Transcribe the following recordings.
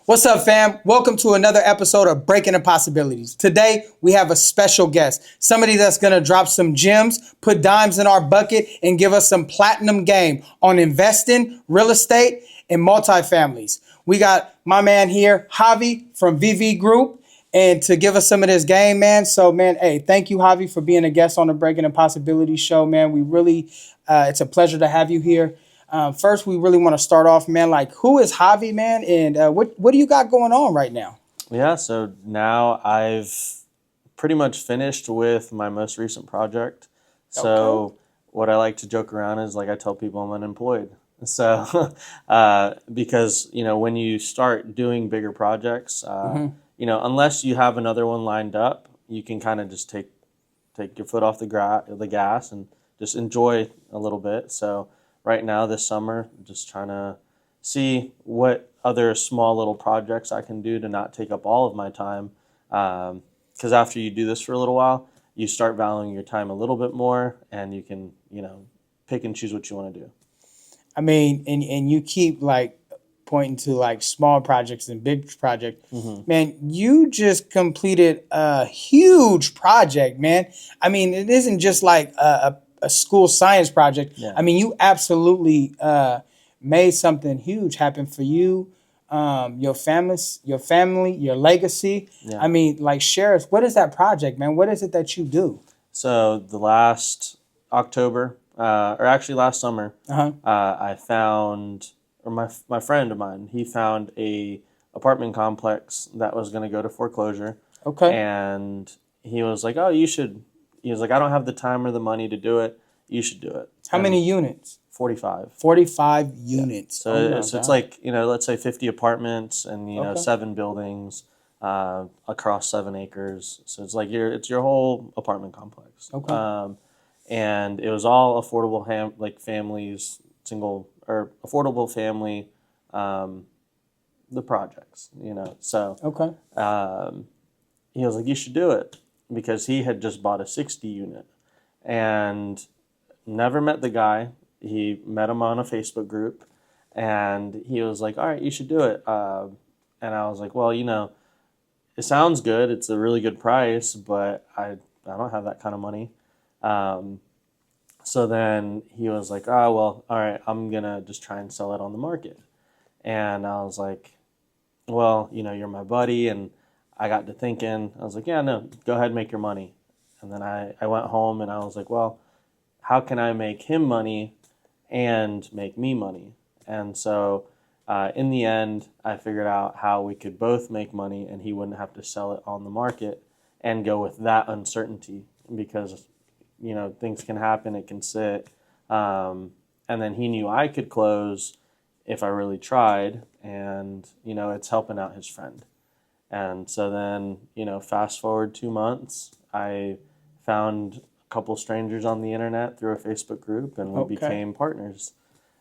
What's up, fam? Welcome to another episode of Breaking Impossibilities. Today, we have a special guest, somebody that's going to drop some gems, put dimes in our bucket, and give us some platinum game on investing, real estate, and multifamilies. We got my man here, Javi from VV Group, and to give us some of this game, man. So, man, hey, thank you, Javi, for being a guest on the Breaking Impossibilities show, man. We really, it's a pleasure to have you here. First, we really want to start off, man. Like, who is Javi, man, and what do you got going on right now? Yeah, so now I've pretty much finished with my most recent project. So Okay. what I like to joke around is like I tell people I'm unemployed. So because when you start doing bigger projects, unless you have another one lined up, you can kind of just take your foot off the gas and just enjoy a little bit. So right now this summer, just trying to see what other small little projects I can do to not take up all of my time. Because after you do this for a little while, you start valuing your time a little bit more, and you can pick and choose what you want to do. I mean, and you keep like pointing to like small projects and big projects. Man, you just completed a huge project, man. I mean, it isn't just like a school science project. Yeah. I mean, you absolutely made something huge happen for you, your family, your legacy. Yeah. I mean, like, share us. What is that project, man? What is it that you do? So the last October, or actually last summer, I found, or my friend of mine, he found a apartment complex that was going to go to foreclosure. Okay. And he was like, "Oh, you should." He was like, "I don't have the time or the money to do it. You should do it." How many units? 45. 45 units. So it's like, let's say 50 apartments and, Okay. 7 buildings across 7 acres. So it's like it's your whole apartment complex. Okay. And it was all affordable families, single or affordable family, the projects, So Okay. he was like, "You should do it," because he had just bought a 60 unit and never met the guy. He met him on a Facebook group, and he was like, "All right, you should do it." And I was like, "Well, it sounds good. It's a really good price, but I don't have that kind of money." So then he was like, "Oh, well, all right, I'm gonna just try and sell it on the market." And I was like, "Well, you're my buddy," and I got to thinking. I was like, "Yeah, no, go ahead and make your money." And then I went home and I was like, "Well, how can I make him money and make me money?" And so in the end, I figured out how we could both make money and he wouldn't have to sell it on the market and go with that uncertainty because, things can happen, it can sit. And then he knew I could close if I really tried, and, it's helping out his friend. And so then, fast forward 2 months, I found couple strangers on the internet through a Facebook group, and we Okay. became partners.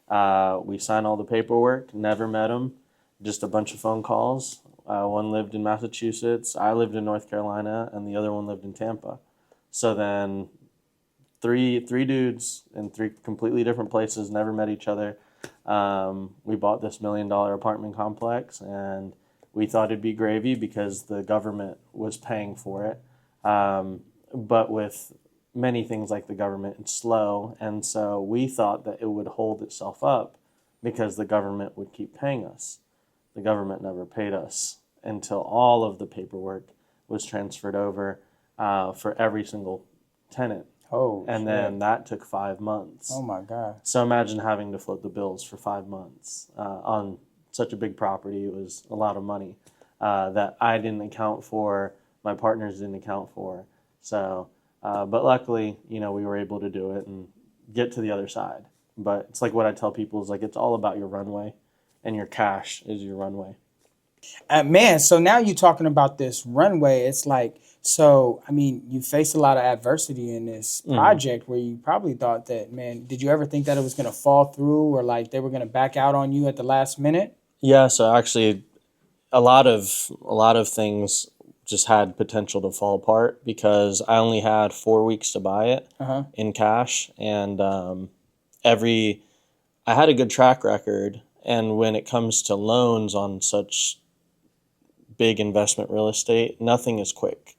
We signed all the paperwork, never met them, just a bunch of phone calls. One lived in Massachusetts, I lived in North Carolina, and the other one lived in Tampa. So then three dudes in 3 completely different places, never met each other. We bought this $1 million apartment complex, and we thought it'd be gravy because the government was paying for it. But with many things like the government, it's slow, and so we thought that it would hold itself up because the government would keep paying us. The government never paid us until all of the paperwork was transferred over for every single tenant. Oh, And then that took 5 months. Oh my God. So imagine having to float the bills for 5 months on such a big property. It was a lot of money that I didn't account for, my partners didn't account for. So, but luckily, we were able to do it and get to the other side. But it's like what I tell people is like it's all about your runway, and your cash is your runway. Man, so now you're talking about this runway. It's like, so, I mean, you faced a lot of adversity in this project where you probably thought that, man, did you ever think that it was going to fall through or like they were going to back out on you at the last minute? Yeah, so actually a lot of things just had potential to fall apart because I only had 4 weeks to buy it in cash, and I had a good track record, and when it comes to loans on such big investment real estate, nothing is quick.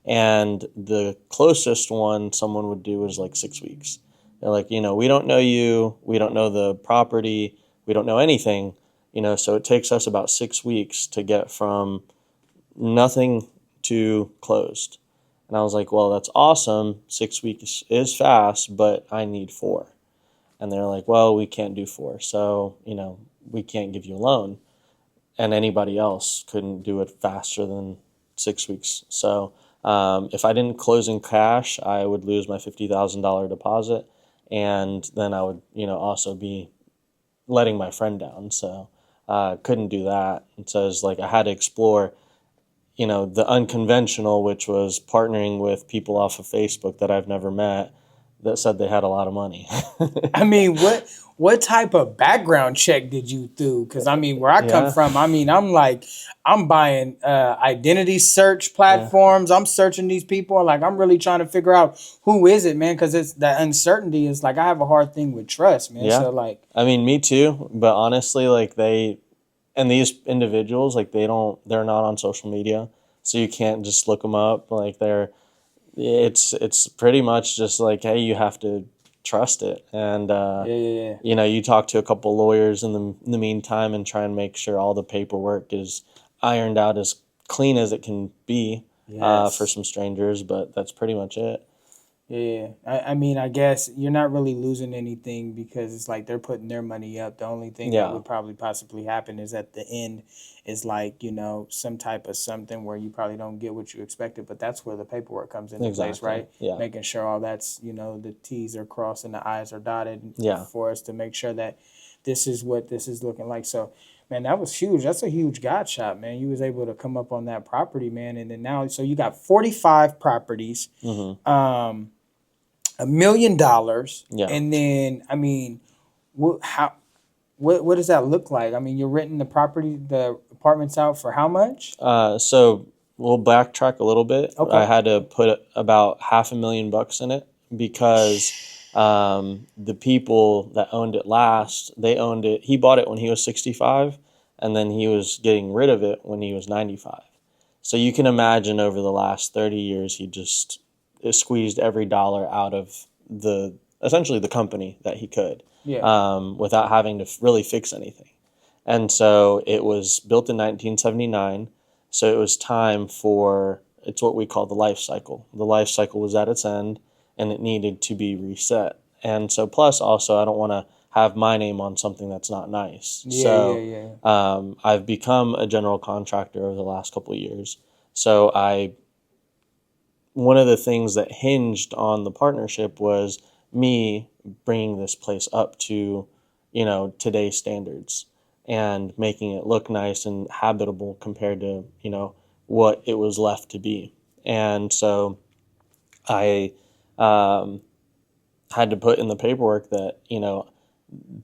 And the closest one someone would do is like 6 weeks. They're like, we don't know you, we don't know the property, we don't know anything, so it takes us about 6 weeks to get from nothing to closed. And I was like, well, that's awesome. 6 weeks is fast, but I need 4. And they're like, well, we can't do 4. So, we can't give you a loan. And anybody else couldn't do it faster than 6 weeks. So if I didn't close in cash, I would lose my $50,000 deposit. And then I would, also be letting my friend down. So couldn't do that. And so it's like I had to explore, the unconventional, which was partnering with people off of Facebook that I've never met that said they had a lot of money. I mean, what type of background check did you do? Because I mean, where I come Yeah. from, I mean, I'm buying identity search platforms. I'm searching these people. Like, I'm really trying to figure out who is it, man. Because it's that uncertainty is like I have a hard thing with trust, man. Yeah. So like, I mean, me too. But honestly, like these individuals, like they're not on social media, so you can't just look them up. Like it's pretty much just like, hey, you have to trust it. And yeah. you talk to a couple lawyers in the meantime and try and make sure all the paperwork is ironed out as clean as it can be Yes. for some strangers. But that's pretty much it. Yeah, I mean, I guess you're not really losing anything because it's like they're putting their money up. The only thing that Yeah. would probably possibly happen is at the end is like, some type of something where you probably don't get what you expected, but that's where the paperwork comes into place, Exactly. right? Yeah. Making sure all that's, the T's are crossed and the I's are dotted Yeah. for us to make sure that this is what this is looking like. So, man, that was huge. That's a huge God shot, man. You was able to come up on that property, man. And then now, so you got 45 properties. Mm-hmm. $1 million. Yeah. And then, I mean, what does that look like? I mean, you're renting the apartments out for how much? So we'll backtrack a little bit. Okay. I had to put about $500,000 in it because the people that owned it last, they owned it. He bought it when he was 65, and then he was getting rid of it when he was 95. So you can imagine over the last 30 years, he just squeezed every dollar out of essentially the company that he could, without having to really fix anything. And so it was built in 1979. So it was time it's what we call the life cycle. The life cycle was at its end and it needed to be reset. And so plus also, I don't want to have my name on something that's not nice. I've become a general contractor over the last couple of years. So one of the things that hinged on the partnership was me bringing this place up to, today's standards and making it look nice and habitable compared to, what it was left to be. And so I had to put in the paperwork that,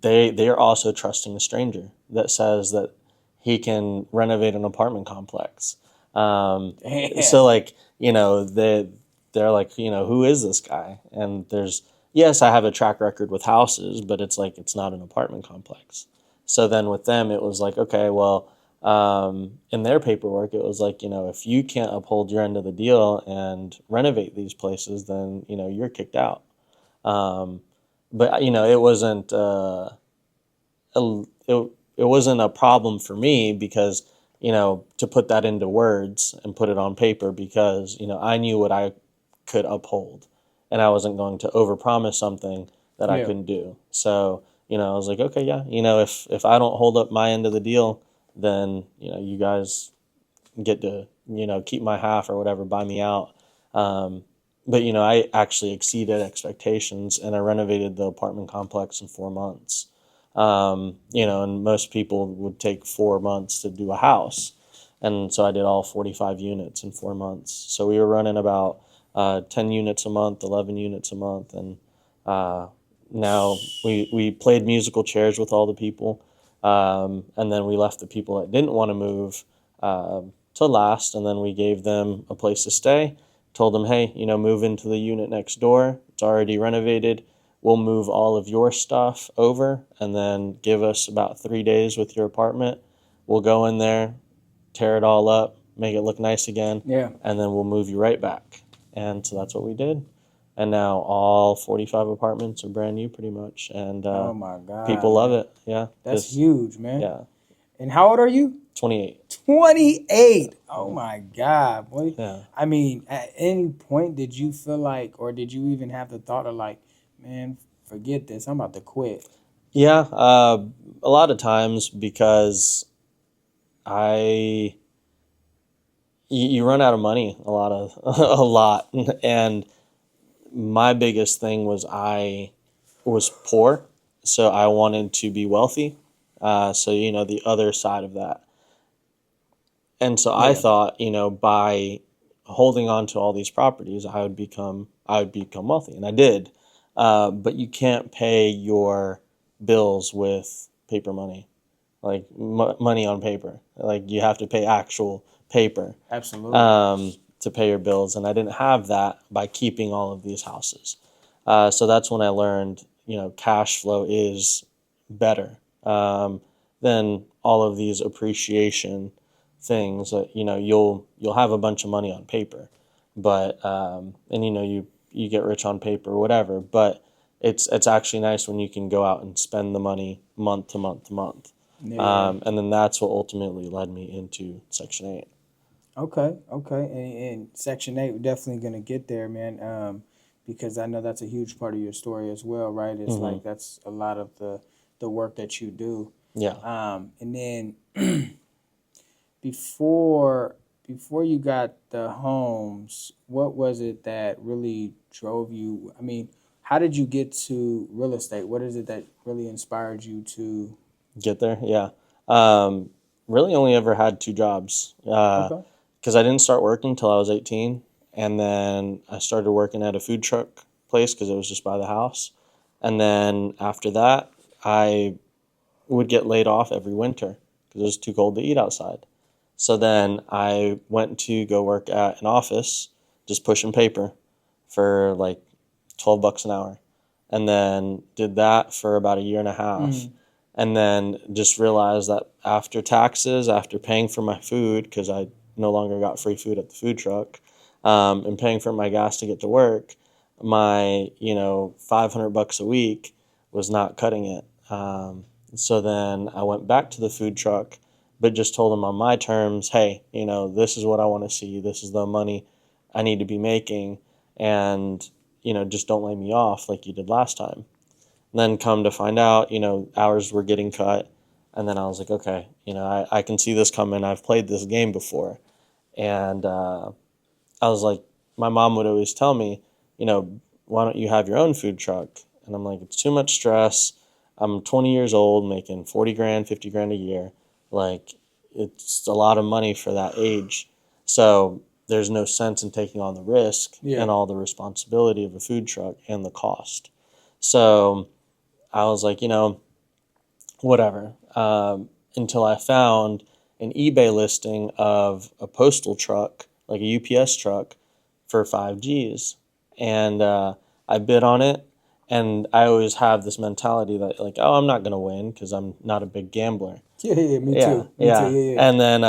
they're also trusting a stranger that says that he can renovate an apartment complex. So like, they're like, who is this guy? And yes, I have a track record with houses, but it's like, it's not an apartment complex. So then with them, it was like, okay, well, in their paperwork, it was like, if you can't uphold your end of the deal and renovate these places, then, you're kicked out. But, it wasn't, it wasn't a problem for me because, to put that into words and put it on paper because, I knew what I could uphold and I wasn't going to overpromise something that I couldn't do. So, I was like, okay, yeah, if I don't hold up my end of the deal, then, you guys get to, keep my half or whatever, buy me out. But, I actually exceeded expectations and I renovated the apartment complex in 4 months. And most people would take 4 months to do a house. And so I did all 45 units in 4 months. So we were running about 10 units a month, 11 units a month. And now we played musical chairs with all the people. And then we left the people that didn't want to move to last. And then we gave them a place to stay. Told them, hey, move into the unit next door. It's already renovated. We'll move all of your stuff over and then give us about 3 days with your apartment. We'll go in there, tear it all up, make it look nice again. Yeah. And then we'll move you right back. And so that's what we did. And now all 45 apartments are brand new pretty much. And Oh my God. people love it. Yeah. That's huge, man. Yeah. And how old are you? 28. 28. Oh my God, boy. Yeah. I mean, at any point did you feel like, or did you even have the thought of like, man, forget this, I'm about to quit? Yeah. A lot of times because I you run out of money a lot. And my biggest thing was I was poor, so I wanted to be wealthy. So the other side of that. And so I Yeah. thought, by holding on to all these properties, I would become wealthy, and I did. But you can't pay your bills with paper money, like money on paper. Like you have to pay actual paper Absolutely. to pay your bills, and I didn't have that by keeping all of these houses. So that's when I learned, cash flow is better than all of these appreciation things. That you'll have a bunch of money on paper, but and you get rich on paper or whatever. But it's actually nice when you can go out and spend the money month to month to month. Yeah. And then that's what ultimately led me into Section 8. Okay. And Section 8, we're definitely gonna get there, man. Because I know that's a huge part of your story as well, right? It's like that's a lot of the work that you do. Yeah. And then before before you got the homes, what was it that really drove you? I mean, how did you get to real estate? What is it that really inspired you to? Get there? Yeah. Really only ever had two jobs. Okay. Because I didn't start working until I was 18. And then I started working at a food truck place because it was just by the house. And then after that, I would get laid off every winter because it was too cold to eat outside. So then I went to go work at an office, just pushing paper for like $12 an hour. And then did that for about a year and a half. And then just realized that after taxes, after paying for my food, because I no longer got free food at the food truck, and paying for my gas to get to work, my, $500 a week was not cutting it. So then I went back to the food truck, but just told them on my terms, hey, this is what I want to see. This is the money I need to be making. And, just don't lay me off like you did last time. And then come to find out, hours were getting cut. And then I was like, okay, I can see this coming. I've played this game before. And I was like, my mom would always tell me, why don't you have your own food truck? And I'm like, it's too much stress. I'm 20 years old, making 40 grand, 50 grand a year. Like, it's a lot of money for that age. So there's no sense in taking on the risk and all the responsibility of a food truck and the cost. So I was like, whatever. Until I found an eBay listing of a postal truck, like a UPS truck, for 5Gs. And I bid on it. And I always have this mentality that, like, oh, I'm not going to win because I'm not a big gambler. Yeah, me Yeah, too. Me yeah. too. Yeah. And then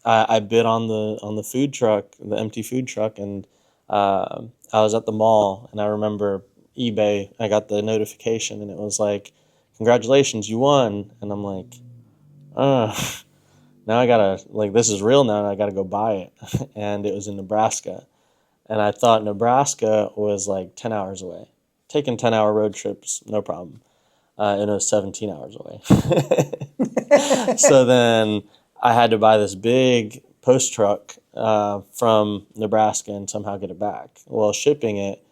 I bid on the food truck, the empty food truck, and I was at the mall, and I remember eBay. I got the notification, and it was like, "Congratulations, you won!" And I'm like, "Uh, now I gotta like this is real now, and I gotta go buy it." And it was in Nebraska, and I thought Nebraska was like 10 hours away. Taking 10-hour road trips, no problem. And it was 17 hours away. So then I had to buy this big post truck from Nebraska and somehow get it back. Well, shipping it,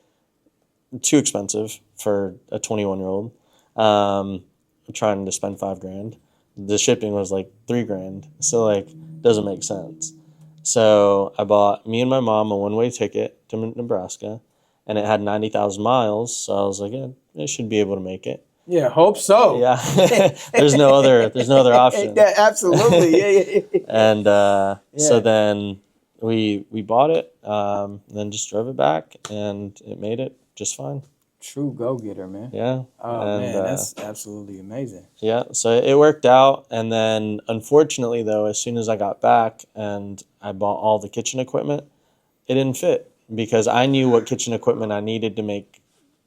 too expensive for a 21-year-old. Trying to spend $5,000. The shipping was like $3,000. So like, doesn't make sense. So I bought me and my mom a one-way ticket to Nebraska, and it had 90,000 miles. So I was like, yeah, I should be able to make it. Yeah, hope so. Yeah, there's no other option. Yeah, absolutely. Yeah. And so Yeah. then we bought it, and then just drove it back, and it made it just fine. True go-getter, man. Yeah. Oh, And man, that's absolutely amazing. yeah, so it worked out. And then unfortunately, though, as soon as I got back and I bought all the kitchen equipment, it didn't fit because I knew what kitchen equipment I needed to make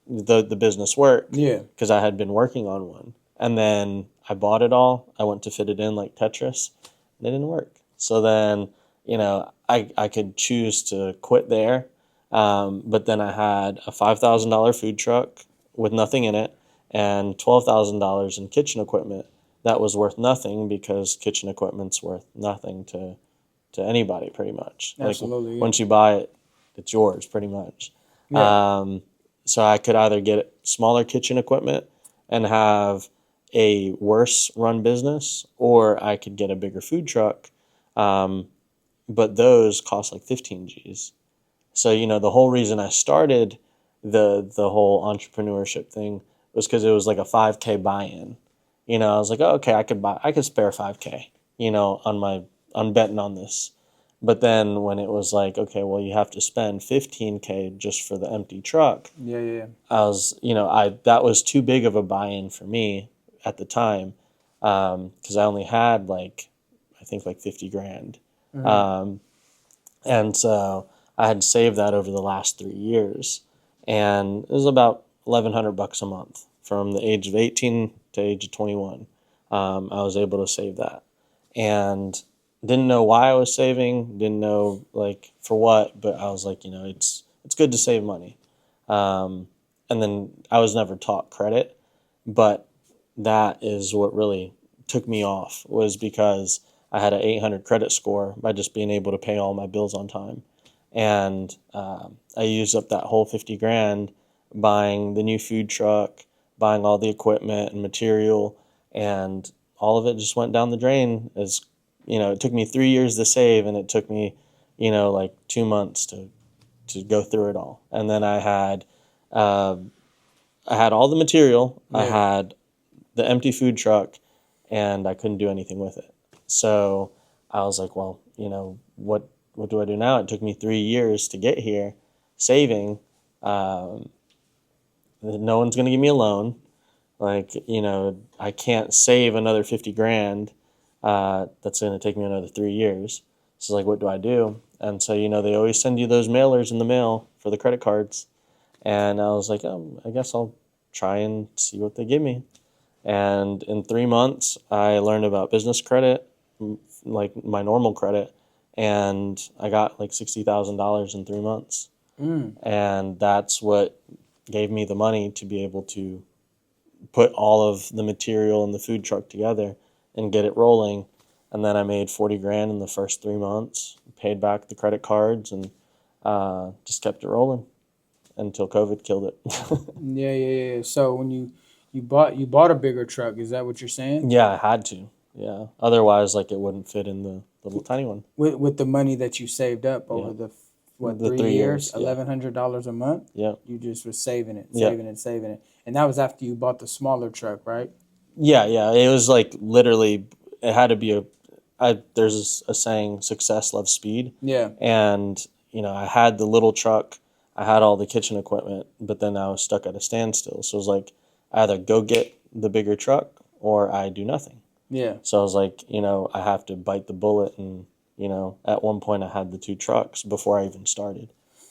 the business work. Yeah. Because I had been working on one. And then I bought it all. I went to fit it in like Tetris, and it didn't work. So then, I could choose to quit there. But then I had a $5,000 food truck with nothing in it and $12,000 in kitchen equipment that was worth nothing because kitchen equipment's worth nothing to anybody pretty much. Absolutely. Like once you buy it, it's yours pretty much. Yeah. So I could either get smaller kitchen equipment and have a worse run business, or I could get a bigger food truck. But those cost like 15 G's. So, the whole reason I started the whole entrepreneurship thing was because it was like a 5K buy-in. I was like, oh, okay, I could spare 5K, on betting on this. But then when it was like, okay, well, you have to spend 15K just for the empty truck. Yeah. I was, that was too big of a buy-in for me at the time, because I only had I think 50 grand. And so I had saved that over the last 3 years, and it was about $1,100 a month from the age of 18 to age of 21. I was able to save that, and didn't know why I was saving, didn't know for what, but I was like, it's good to save money. And then I was never taught credit, but that is what really took me off, was because I had an 800 credit score by just being able to pay all my bills on time. And I used up that whole 50 grand buying the new food truck, buying all the equipment and material, and all of it just went down the drain. It took me 3 years to save, and it took me, 2 months to go through it all. And then I had all the material, Yeah. I had the empty food truck, and I couldn't do anything with it. So I was like, well, what do I do now? It took me 3 years to get here, saving. No one's going to give me a loan. I can't save another 50 grand. That's going to take me another 3 years. So what do I do? And so, they always send you those mailers in the mail for the credit cards. And I was like, oh, I guess I'll try and see what they give me. And in 3 months, I learned about business credit, like my normal credit, and I got $60,000 in 3 months. And that's what gave me the money to be able to put all of the material in the food truck together and get it rolling. And then I made 40 grand in the first 3 months, paid back the credit cards, and just kept it rolling until COVID killed it. Yeah. So when you bought a bigger truck, is that what you're saying? Yeah, I had to. Yeah. Otherwise, it wouldn't fit in the little tiny one. With the money that you saved up over the 3 years, yeah. $1,100 a month. Yeah. You just were saving it, Yeah. saving it, and that was after you bought the smaller truck, right? Yeah. It was literally, it had to be there's a saying, success loves speed. Yeah. And, I had the little truck, I had all the kitchen equipment, but then I was stuck at a standstill. So it was I either go get the bigger truck or I do nothing. Yeah. So I was I have to bite the bullet. And, at one point I had the 2 trucks before I even started.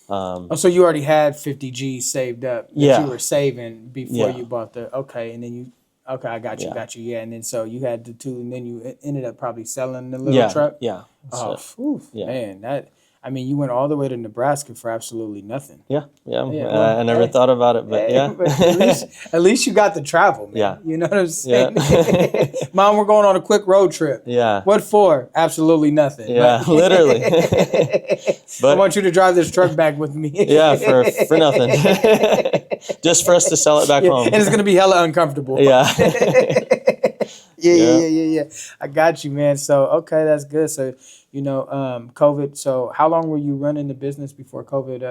So you already had 50 G's saved up that Yeah. you were saving before Yeah. you bought and then I got you. Yeah. And then so you had the 2, and then you ended up probably selling the little truck. Yeah. Oh, So, yeah. man, you went all the way to Nebraska for absolutely nothing. Yeah. Well, I never thought about it, but yeah. But at least you got to travel, man. Yeah. You know what I'm saying? Yeah. Mom, we're going on a quick road trip. Yeah. What for? Absolutely nothing. Yeah, literally. I But want you to drive this truck back with me. yeah, for nothing. Just for us to sell it back home. And it's going to be hella uncomfortable. Yeah. Yeah. I got you, man. So, okay, that's good. So, COVID. So how long were you running the business before COVID?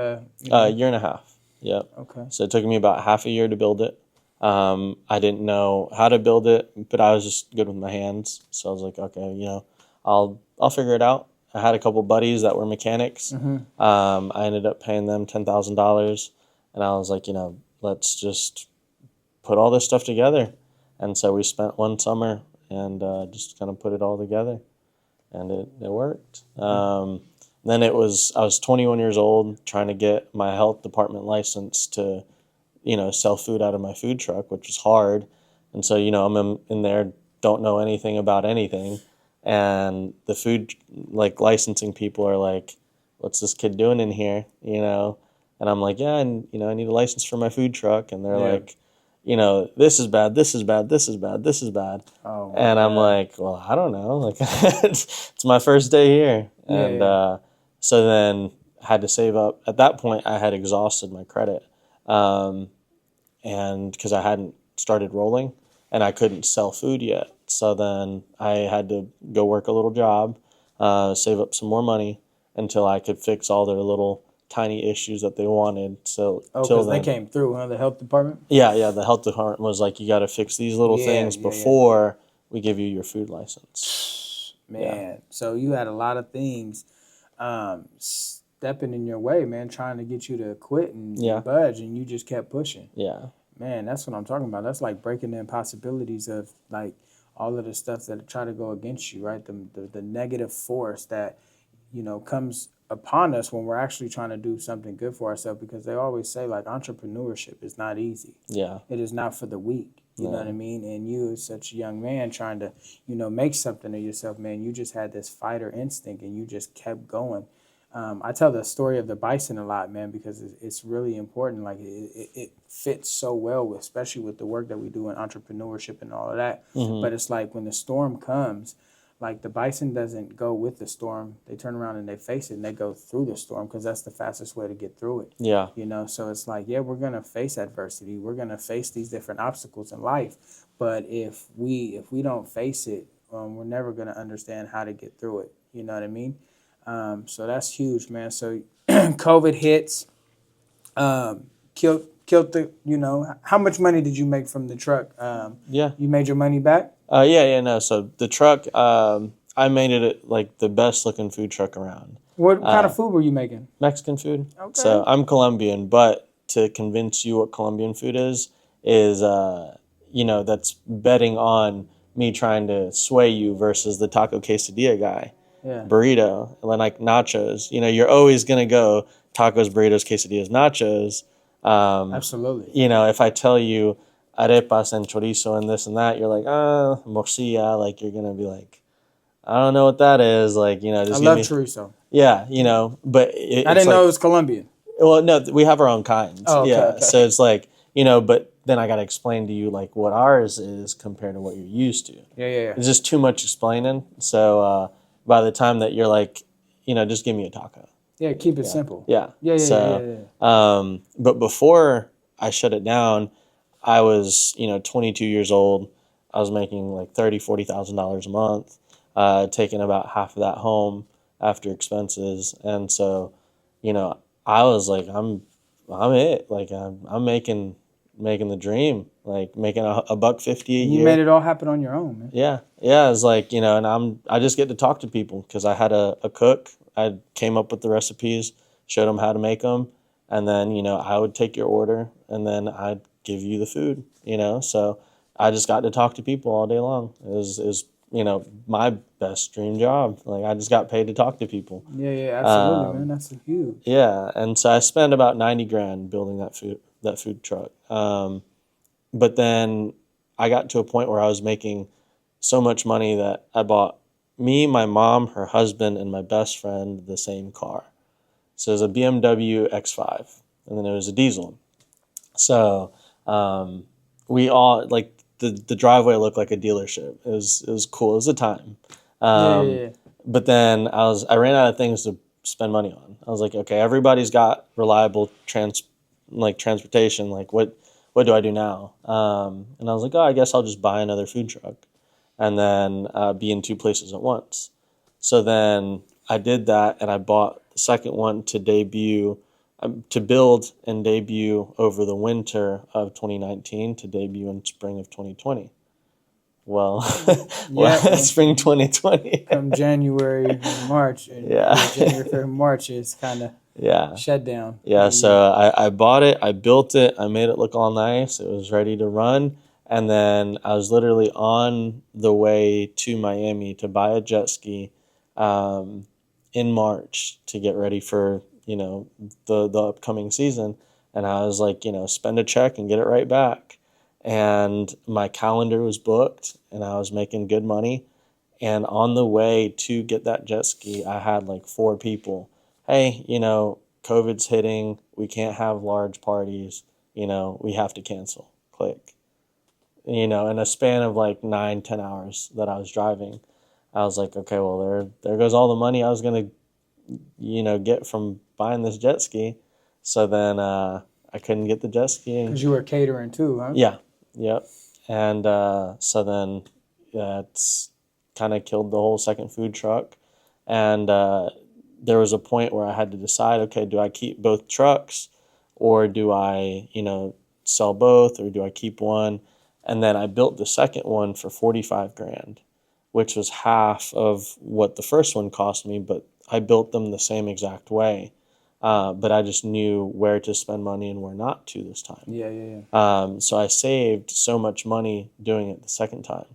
A year and a half. Yep. Okay. So it took me about half a year to build it. I didn't know how to build it, but I was just good with my hands. So I was like, okay, I'll figure it out. I had a couple buddies that were mechanics. I ended up paying them $10,000, and I was like, let's just put all this stuff together. And so we spent one summer and just kind of put it all together, and it worked. Then I was 21 years old, trying to get my health department license to, sell food out of my food truck, which was hard. And so, I'm in there, don't know anything about anything. And the food, like, licensing people are like, what's this kid doing in here? And I'm like, yeah, and, I need a license for my food truck. And they're like, this is bad, this is bad, this is bad, this is bad. Oh, and I'm like, well, I don't know. Like, it's my first day here. And so then I had to save up. At that point, I had exhausted my credit. And because I hadn't started rolling and I couldn't sell food yet. So then I had to go work a little job, save up some more money until I could fix all their little tiny issues that they wanted. So because they came through, huh? The health department? Yeah. The health department was like, you got to fix these little things before we give you your food license. Man, so you had a lot of things stepping in your way, man, trying to get you to quit and budge, and you just kept pushing. Yeah. Man, that's what I'm talking about. That's like breaking the impossibilities of like all of the stuff that try to go against you, right? The negative force that, comes upon us when we're actually trying to do something good for ourselves, because they always say like entrepreneurship is not easy. Yeah. It is not for the weak. You know what I mean? And you, as such a young man, trying to, make something of yourself, man, you just had this fighter instinct and you just kept going. I tell the story of the bison a lot, man, because it's really important. Like it fits so well, especially with the work that we do in entrepreneurship and all of that. But it's like when the storm comes, like the bison doesn't go with the storm. They turn around and they face it and they go through the storm, because that's the fastest way to get through it. Yeah. So it's like, yeah, we're going to face adversity. We're going to face these different obstacles in life. But if we don't face it, we're never going to understand how to get through it. You know what I mean? So that's huge, man. So COVID hits, killed the, how much money did you make from the truck? You made your money back? No. So the truck, I made it like the best looking food truck around. What kind of food were you making? Mexican food. Okay. So I'm Colombian, but to convince you what Colombian food is that's betting on me trying to sway you versus the taco quesadilla guy. Yeah. Burrito, and then like nachos. You're always gonna go tacos, burritos, quesadillas, nachos. Absolutely. If I tell you arepas and chorizo and this and that, you're like, morcilla. Like, you're gonna be like, I don't know what that is. Like, just I love chorizo. Yeah, but I didn't know it was Colombian. Well, no, we have our own kinds. Oh, okay, okay. So it's like, but then I got to explain to you like what ours is compared to what you're used to. Yeah. It's just too much explaining. So by the time that you're like, just give me a taco. Yeah, keep it simple. Yeah. Yeah. But before I shut it down, I was, 22 years old. I was making like $30,000-$40,000 a month, taking about half of that home after expenses. And so, I was like, I'm it. Like, I'm making the dream, like making $150 a year. You made it all happen on your own, man. Yeah. It's like, and I just get to talk to people because I had a cook. I came up with the recipes, showed them how to make them, and then I would take your order, and then I'd give you the food. So I just got to talk to people all day long. It was my best dream job. Like, I just got paid to talk to people. Yeah, absolutely, man. That's huge. Yeah, and so I spent about $90,000 building that food truck. But then I got to a point where I was making so much money that I bought me, my mom, her husband, and my best friend the same car. So it was a BMW X5, and then it was a diesel. So we all, like, the driveway looked like a dealership. It was cool. It was a time. Yeah. But then I ran out of things to spend money on. I was like, okay, everybody's got reliable transportation. Like, what do I do now? And I was like, I guess I'll just buy another food truck and then be in two places at once. So then I did that, and I bought the second one to build and debut over the winter of 2019 to debut in spring of 2020. Well, spring 2020. Come January and March. And January, February, March is kind of Yeah. Shut down. Yeah, so I bought it, I built it, I made it look all nice. It was ready to run. And then I was literally on the way to Miami to buy a jet ski um, in March to get ready for, the upcoming season. And I was like, spend a check and get it right back. And my calendar was booked and I was making good money. And on the way to get that jet ski, I had like four people. Hey, COVID's hitting. We can't have large parties. We have to cancel. Click. In a span of like 9, 10 hours that I was driving, I was like, okay, well, there goes all the money I was gonna, get from buying this jet ski. So then I couldn't get the jet ski. Because you were catering too, huh? Yeah, yep. And so then it's kind of killed the whole second food truck. And there was a point where I had to decide, okay, do I keep both trucks or do I, sell both or do I keep one? And then I built the second one for 45 grand, which was half of what the first one cost me, but I built them the same exact way. But I just knew where to spend money and where not to this time. Yeah. So I saved so much money doing it the second time.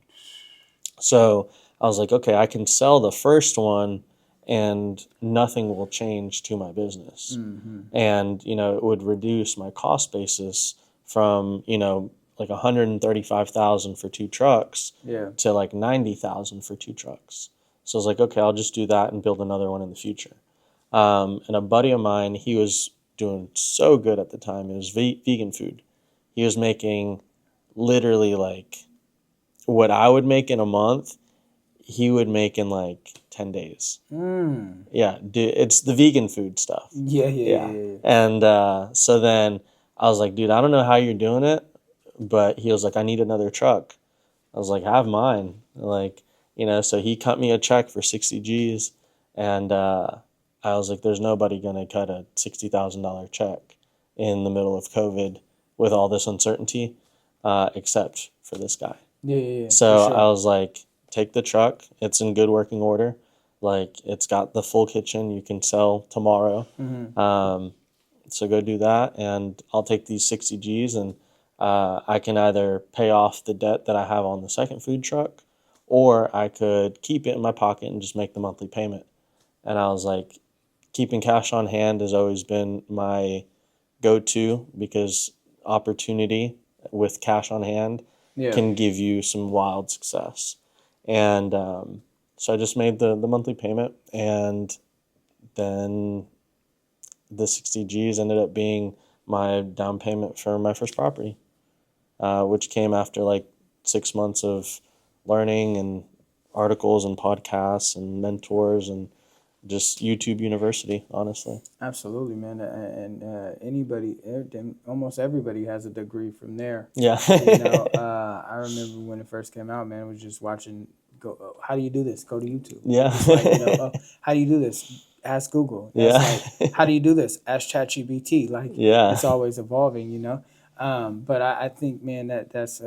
So I was like, okay, I can sell the first one and nothing will change to my business. And, it would reduce my cost basis from, like 135,000 for two trucks to like 90,000 for two trucks. So I was like, okay, I'll just do that and build another one in the future. And a buddy of mine, he was doing so good at the time. It was vegan food. He was making literally like what I would make in a month, he would make in like 10 days. Yeah, dude, it's the vegan food stuff. Yeah. And so then I was like, dude, I don't know how you're doing it, but he was like, I need another truck. I was like, have mine. Like, so he cut me a check for 60 G's. And I was like, there's nobody going to cut a $60,000 check in the middle of COVID with all this uncertainty, except for this guy. Yeah. So Sure. I was like, take the truck. It's in good working order. Like, it's got the full kitchen. You can sell tomorrow. So go do that. And I'll take these 60 G's and I can either pay off the debt that I have on the second food truck, or I could keep it in my pocket and just make the monthly payment. And I was like, keeping cash on hand has always been my go-to because opportunity with cash on hand can give you some wild success. And so I just made the monthly payment, and then the 60 G's ended up being my down payment for my first property, which came after like 6 months of learning and articles and podcasts and mentors and just YouTube University, honestly. Absolutely, man. And anybody, almost everybody has a degree from there. Yeah. I remember when it first came out, man, it was just watching, how do you do this? Go to YouTube. Yeah. It's like, how do you do this? Ask Google. That's like, how do you do this? Ask ChatGPT. Like, it's always evolving, But I think, man, that's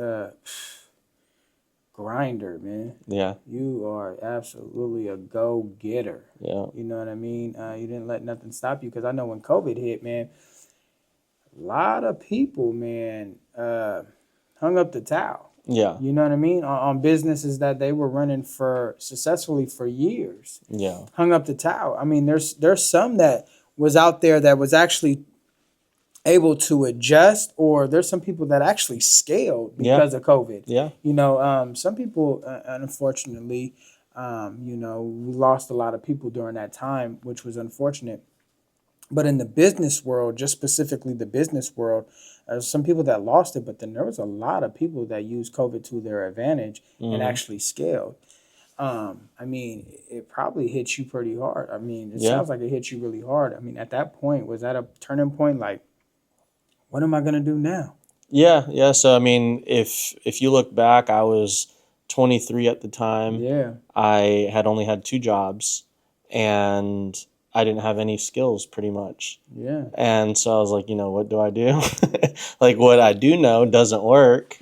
grinder, man. Yeah. You are absolutely a go-getter. Yeah. You know what I mean? You didn't let nothing stop you, because I know when COVID hit, man, a lot of people, man, hung up the towel. Yeah. You know what I mean? On businesses that they were running successfully for years. Yeah. Hung up the towel. I mean, there's some that was out there that was actually able to adjust, or there's some people that actually scaled because of COVID. Yeah. Some people, unfortunately, we lost a lot of people during that time, which was unfortunate. But in the business world, just specifically the business world, some people that lost it, but then there was a lot of people that used COVID to their advantage and actually scaled. I mean, it probably hit you pretty hard. I mean, it sounds like it hit you really hard. I mean, at that point, was that a turning point? Like, what am I going to do now? Yeah. So, I mean, if you look back, I was 23 at the time. Yeah. I had only had 2 jobs and I didn't have any skills pretty much. Yeah. And so I was like, what do I do? Like, what I do know doesn't work.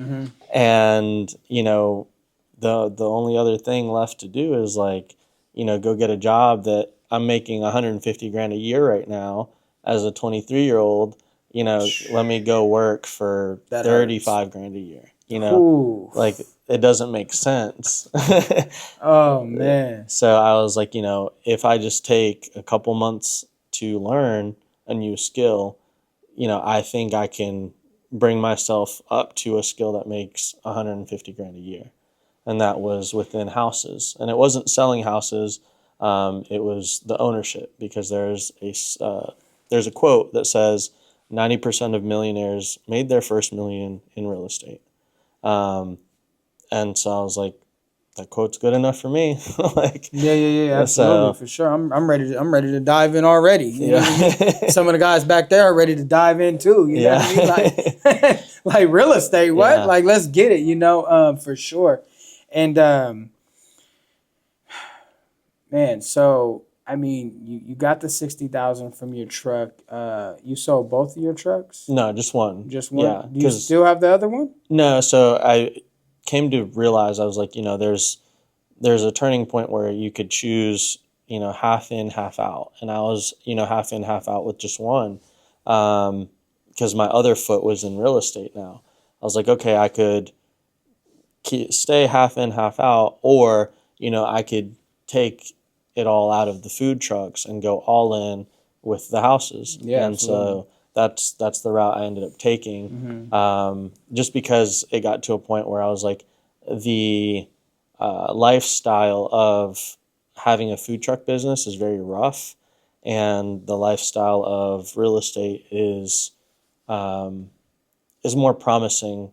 And, the only other thing left to do is like, go get a job that I'm making 150 grand a year right now. as a 23-year-old, let me go work for That 35 grand a year. Ooh. Like it doesn't make sense. Oh man. So I was like, if I just take a couple months to learn a new skill, I think I can bring myself up to a skill that makes 150 grand a year. And that was within houses. And it wasn't selling houses. It was the ownership, because there's a quote that says 90% of millionaires made their first million in real estate. And so I was like, that quote's good enough for me. Yeah, absolutely, for sure. I'm ready to dive in already. You know what I mean? Some of the guys back there are ready to dive in too. You know what I mean? Like, like real estate. What? Yeah. Like, let's get it. For sure. And man, so I mean, you got the 60,000 from your truck. You sold both of your trucks? No, just one. Just one? Yeah. Do you still have the other one? No, so I came to realize, I was like, there's a turning point where you could choose, half in, half out. And I was, half in, half out with just one, because my other foot was in real estate now. I was like, okay, I could stay half in, half out, or, I could take it all out of the food trucks and go all in with the houses. Yeah, and absolutely. so that's the route I ended up taking. Just because it got to a point where I was like, the lifestyle of having a food truck business is very rough, and the lifestyle of real estate is more promising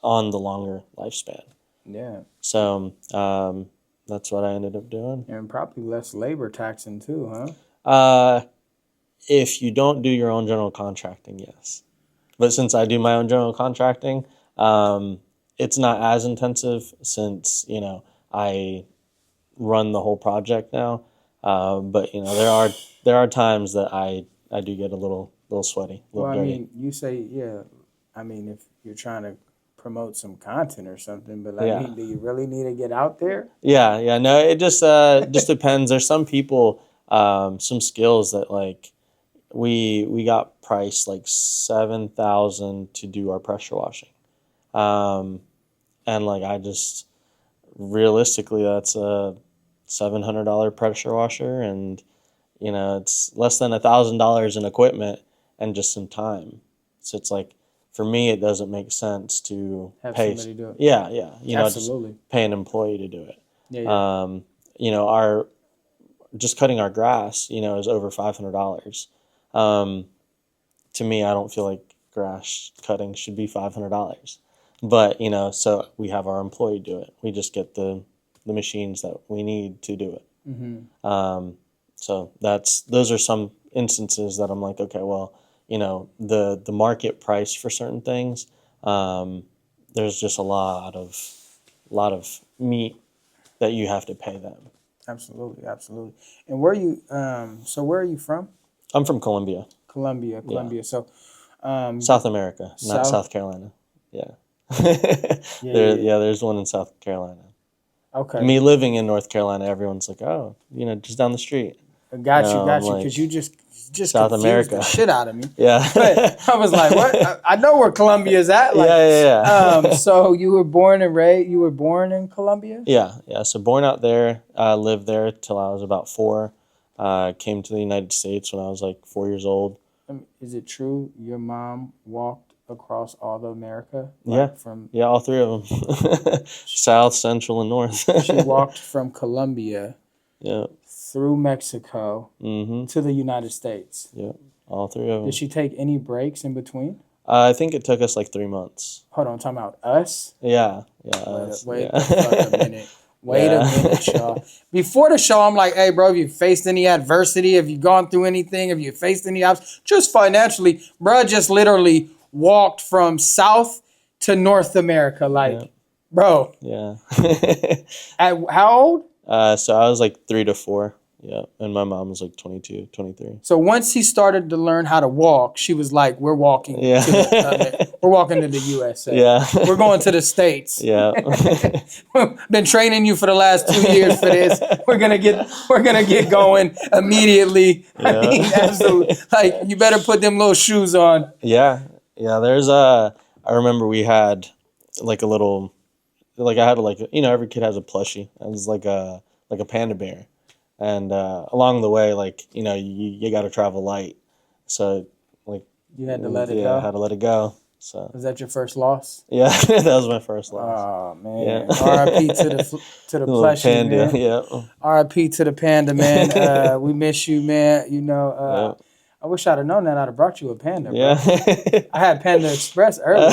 on the longer lifespan. Yeah. So that's what I ended up doing. And probably less labor taxing too, huh? If you don't do your own general contracting, yes. But since I do my own general contracting, it's not as intensive, since I run the whole project now. But there are times that I do get a little sweaty, a little dirty. I mean, you say, yeah. I mean, if you're trying to promote some content or something, but I mean, do you really need to get out there? Yeah. No, it just depends. There's some people, some skills that like we got priced like 7,000 to do our pressure washing, and like I just realistically, that's a $700 pressure washer, and it's less than $1,000 in equipment and just some time. So it's like, for me, it doesn't make sense to Have pay somebody do it. Yeah, Absolutely. just pay an employee to do it. Yeah. Our just cutting our grass, is over $500. To me, I don't feel like grass cutting should be $500. But so we have our employee do it. We just get the machines that we need to do it. So those are some instances that I'm like, okay, well, the market price for certain things, there's just a lot of meat that you have to pay them. Absolutely. And where are you from? I'm from Colombia. Colombia. Yeah. So, South America, not South Carolina. Yeah. There's one in South Carolina. Okay. Me living in North Carolina, everyone's like, oh, just down the street. Got you, because you just South confused America. the shit out of me. Yeah. But I was like, what? I know where Colombia is at. Like, yeah. So you were born in Colombia? Yeah. So born out there, lived there till I was about 4. Came to the United States when I was like 4 years old. Is it true your mom walked across all of America? All 3 of them. South, Central, and North. She walked from Colombia. Yeah. Through Mexico to the United States. Yeah, all 3 of them. Did she take any breaks in between? I think it took us like 3 months. Hold on, talking about us? Yeah. Wait the fuck a minute. Wait a minute, y'all. Before the show, I'm like, hey, bro, have you faced any adversity? Have you gone through anything? Have you faced any obstacles? Just financially, bro, just literally walked from South to North America. Like, bro. Yeah. At how old? So I was like 3 to 4. Yeah. And my mom was like 22, 23. So once he started to learn how to walk, she was like, "We're walking Yeah. to we're walking to the USA. Yeah. We're going to the States. Yeah. Been training you for the last 2 years for this. We're gonna get going immediately. I Yeah. mean, absolutely. Like, you better put them little shoes on." Yeah. Yeah. I remember we had like a little, like I had like, every kid has a plushie. It was like a panda bear. And along the way, like, you got to travel light. So, like, You had to let it yeah, I go. had to let it go. So, Was that your first loss? yeah, that was my first loss. Oh Yeah. man! R.I.P. to the Little plushie, panda. man. Yeah. R.I.P. to the panda, man. We miss you, man. Yeah. I wish I'd have known that. I'd have brought you a panda, bro. Yeah. I had Panda Express earlier.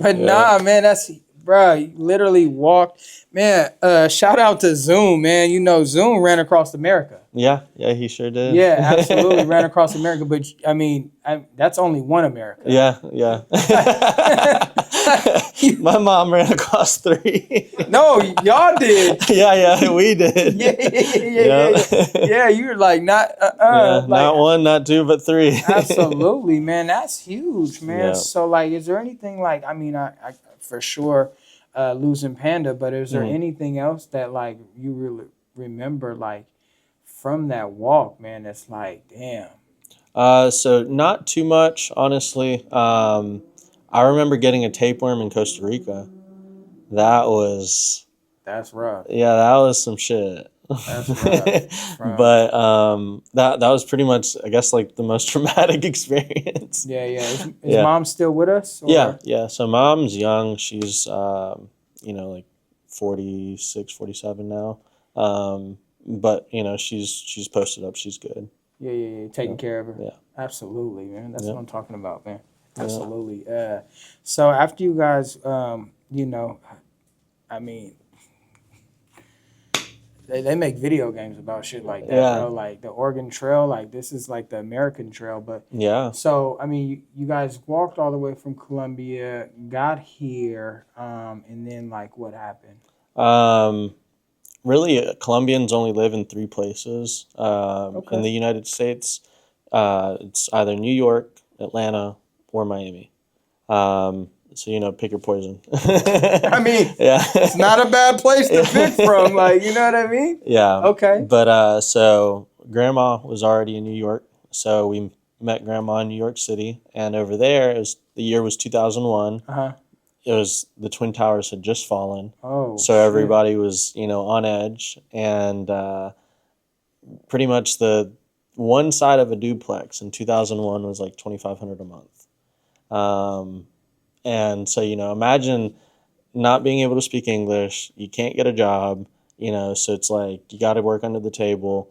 But Yeah. nah, man, bro, you literally walked. Man, shout out to Zoom, man. Zoom ran across America. Yeah, he sure did. Yeah, absolutely ran across America. But I mean, that's only one America. Yeah. My mom ran across 3. No, y'all did. Yeah, we did. Yeah. You were like, Yeah, like, not 1, not 2, but 3. absolutely, man. That's huge, man. Yeah. So, like, is there anything like? I mean, I for sure losing Panda, but is there anything else that like you really remember like from that walk, man? That's like, damn. So not too much, honestly. I remember getting a tapeworm in Costa Rica. That was, That's rough. yeah, that was some shit. That's rough. But that was pretty much, I guess, like the most traumatic experience. Yeah. Is Yeah. mom still with us? Or? Yeah. So mom's young. She's like 46, 47 now. But she's posted up. She's good. Yeah. Taking care of her. Yeah. Absolutely, man. That's Yeah. what I'm talking about, man. Absolutely. So after you guys, I mean, they make video games about shit like that, Yeah. bro. Like the Oregon Trail, like this is like the American Trail, but Yeah. so I mean, you guys walked all the way from Colombia, got here, and then like what happened? Really, Colombians only live in 3 places Okay. in the United States. It's either New York, Atlanta, or Miami. So, pick your poison. I mean, Yeah. it's not a bad place to pick from, like, you know what I mean? Yeah. Okay. But so grandma was already in New York, so we met grandma in New York City, and over there, the year was 2001. Uh-huh. It was the Twin Towers had just fallen. Oh, so shit. everybody was, on edge, and pretty much the one side of a duplex in 2001 was like $2,500 a month. And so, imagine not being able to speak English, you can't get a job, so it's like you got to work under the table,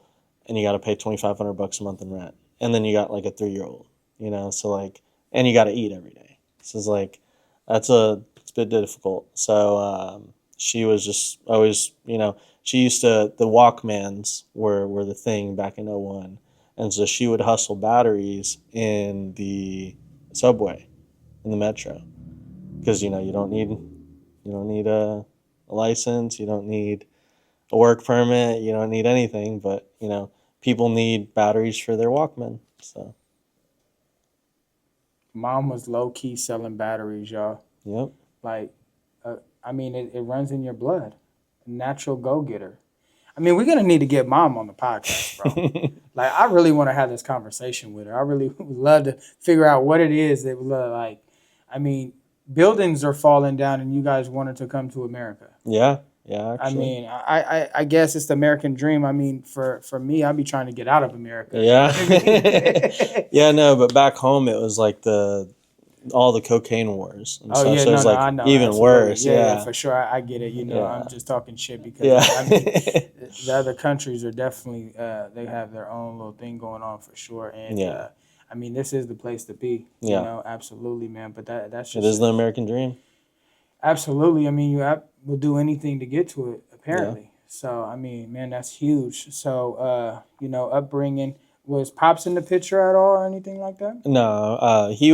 and you got to pay $2,500 a month in rent, and then you got like a 3-year-old, so like, and you got to eat every day. So it's like it's a bit difficult. So she was just always, she used to, the Walkmans were the thing back in '01, and so she would hustle batteries in the subway, in the metro, because you don't need a license, you don't need a work permit, you don't need anything, but people need batteries for their Walkman. So Mom was low key selling batteries, y'all. yep. Like, I mean, it runs in your blood. Natural go getter. I mean, we're gonna need to get Mom on the podcast, bro. Like, I really want to have this conversation with her. I really would love to figure out what it is that like. I mean, buildings are falling down, and you guys wanted to come to America. Yeah, actually. I mean, I guess it's the American dream. I mean, for me, I'd be trying to get out of America. Yeah. Yeah, no, but back home it was like all the cocaine wars and stuff. So it's like I know, even absolutely. worse. Yeah, for sure. I get it. Yeah. I'm just talking shit because Yeah. I mean, the other countries are definitely they have their own little thing going on for sure. And Yeah. I mean, this is the place to be. Yeah. Absolutely, man. But that's just It is the American dream. absolutely. I mean, you will do anything to get to it. Apparently. Yeah. So I mean, man, that's huge. So upbringing. Was Pops in the picture at all or anything like that? No, he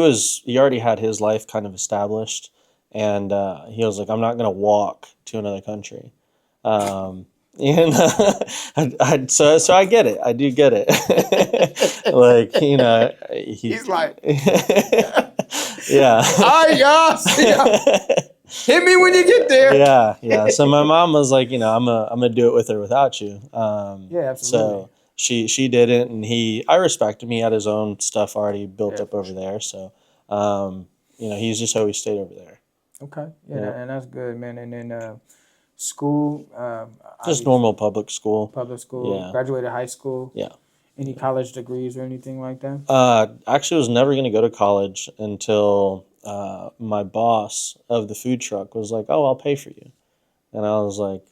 already had his life kind of established, and he was like, I'm not going to walk to another country. And so I get it. I do get it. Like, you know, He's like, yeah. all right, y'all. See ya. Hit me when you get there. Yeah. So my mom was like, you know, I'm gonna do it with or without you. Yeah, absolutely. So she didn't, and I respect him. He had his own stuff already built Yeah, up over there. So, you know, he's just always stayed over there. Okay. Yeah, Yeah. and that's good, man. And then school, Just obviously normal public school. public school, Yeah. graduated high school. Yeah. Any college degrees or anything like that? Actually, was never going to go to college until my boss of the food truck was like, "Oh, I'll pay for you," and I was like,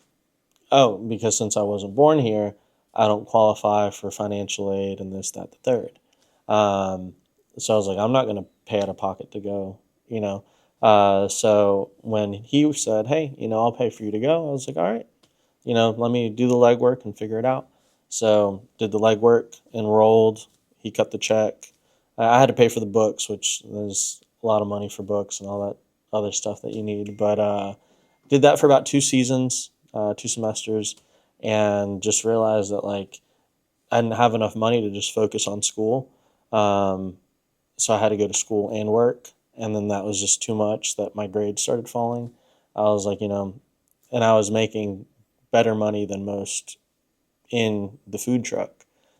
"Oh, because since I wasn't born here, I don't qualify for financial aid and this, that, the third." So I was like, "I'm not going to pay out of pocket to go," you know. So when he said, "Hey, you know, I'll pay for you to go," I was like, "All right, you know, let me do the legwork and figure it out." So did the legwork, enrolled. He cut the check. I had to pay for the books, which there's a lot of money for books and all that other stuff that you need. But did that for about 2 seasons, 2 semesters, and just realized that like I didn't have enough money to just focus on school. So I had to go to school and work, and then that was just too much. That my grades started falling. I was like, you know, and I was making better money than most in the food truck.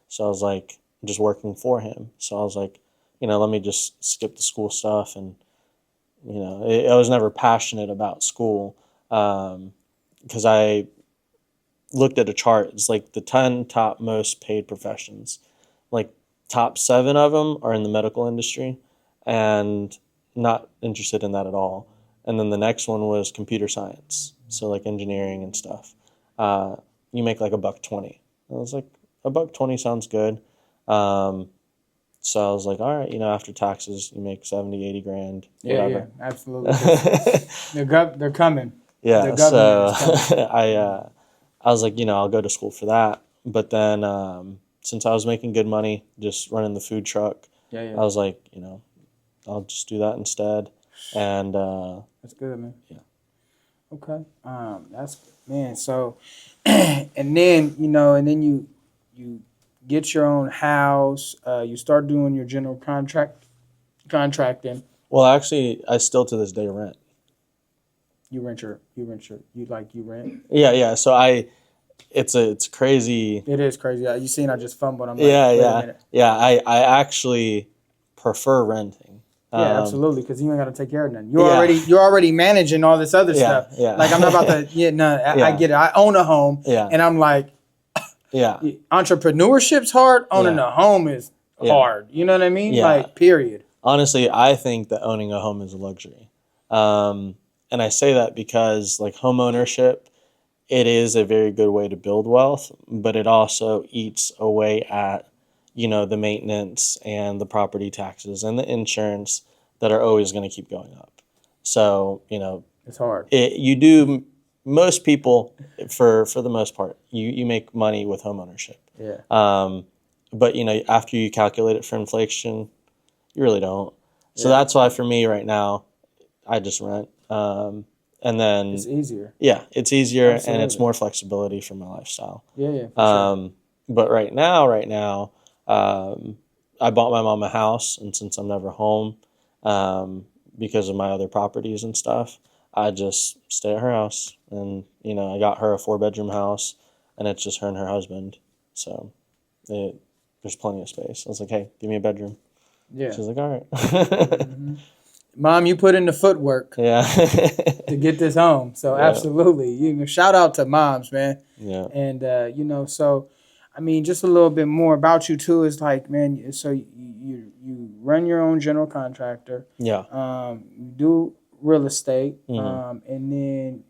So I was like, just working for him. So I was like, you know, let me just skip the school stuff. And, you know, I was never passionate about school because I looked at a chart. It's like the 10 top most paid professions. Like top 7 of them are in the medical industry and not interested in that at all. And then the next one was computer science. So like engineering and stuff. You make like $1.20. I was like, $1.20 sounds good. So I was like, all right, you know, after taxes, you make 70, 80 grand, whatever. Yeah, absolutely. They're coming. The Yeah, government so is coming. I was like, you know, I'll go to school for that. But then since I was making good money, just running the food truck, Yeah. I was like, you know, I'll just do that instead. And That's good, man. yeah. Okay. That's man. So, and then you get your own house. You start doing your general contracting. Well, actually, I still to this day rent. You rent. Yeah. So it's crazy. It is crazy. You seen I just fumbled. I'm like, Yeah, wait a yeah, minute. yeah. I actually prefer renting. Yeah, absolutely. Because you ain't got to take care of nothing. Yeah. You're already managing all this other stuff. Yeah. Like I'm not about to. Yeah, no, I Yeah. get it. I own a home. Yeah. And I'm like, Yeah. entrepreneurship's hard. Owning Yeah. a home is hard. You know what I mean? Yeah. Like, period. Honestly, I think that owning a home is a luxury. And I say that because like home ownership, it is a very good way to build wealth, but it also eats away at, you know, the maintenance and the property taxes and the insurance that are always going to keep going up. So, you know, It's hard. you do, most people, for the most part, you make money with home ownership. Yeah. But, you know, after you calculate it for inflation, you really don't. So Yeah. that's why for me right now, I just rent. And then It's easier. yeah, it's easier and it's Absolutely. more flexibility for my lifestyle. Yeah, for sure. But right now, I bought my mom a house, and since I'm never home, because of my other properties and stuff, I just stay at her house. And you know, I got her a 4-bedroom house, and it's just her and her husband. So there's plenty of space. I was like, hey, give me a bedroom. Yeah. She's like, all right. Mom, you put in the footwork Yeah. to get this home. So Yeah. absolutely. You know, shout out to moms, man. Yeah. And you know, so I mean, just a little bit more about you too is like, man, so you run your own general contractor. Yeah. You do real estate. Mhm. And then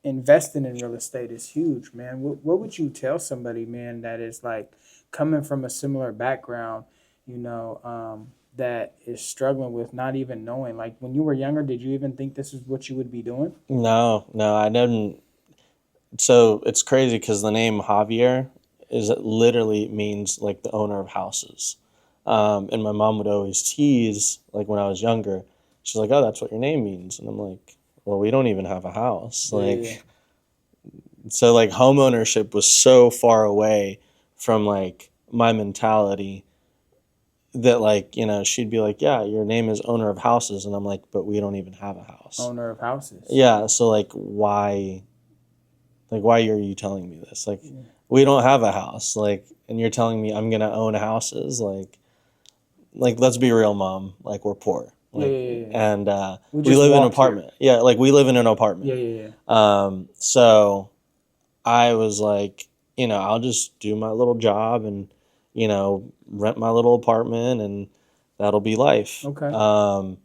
investing in real estate is huge, man. What would you tell somebody, man, that is like coming from a similar background, you know, that is struggling with not even knowing? Like when you were younger, did you even think this is what you would be doing? No, I didn't. So it's crazy because the name Javier is it literally means like the owner of houses. And my mom would always tease, like when I was younger, she's like, "Oh, that's what your name means," and I'm like, "Well, we don't even have a house. Yeah. Like, So like home ownership was so far away from like my mentality that like, she'd be like, yeah, your name is owner of houses. And I'm like, but we don't even have a house. Owner of houses. Yeah. So like, why are you telling me this? Like, we don't have a house. Like, and you're telling me I'm going to own houses. Like, let's be real, Mom. Like, we're poor. Like, Yeah. and we just live in an walked apartment. Yeah. Like, we live in an apartment. Yeah. So I was like, I'll just do my little job and, rent my little apartment and that'll be life. Okay.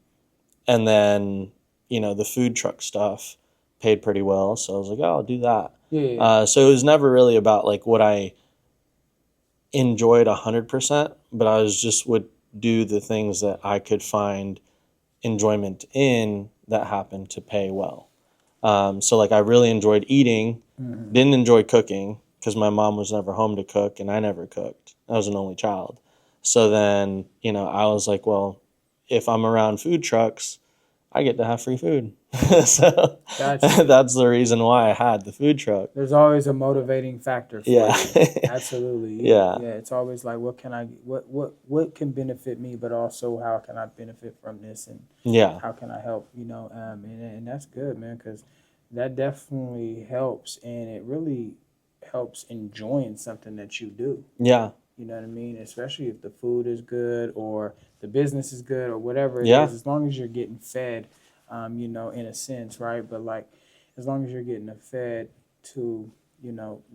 And then, the food truck stuff paid pretty well. So I was like, oh, I'll do that. Yeah. So it was never really about like what I enjoyed 100%, but I was just would do the things that I could find enjoyment in that happened to pay well. So like I really enjoyed eating, didn't enjoy cooking because my mom was never home to cook and I never cooked. I was an only child. So then, I was like, well, if I'm around food trucks, I get to have free food. So Gotcha. that's the reason why I had the food truck. There's always a motivating factor for Yeah. you. Absolutely. Yeah. It's always like, what can benefit me, but also how can I benefit from this, and Yeah. how can I help? And that's good, man, because that definitely helps, and it really helps enjoying something that you do. Yeah. You know what I mean? Especially if the food is good or the business is good or whatever it Yeah. is, as long as you're getting fed, in a sense, right? But like, as long as you're getting fed to,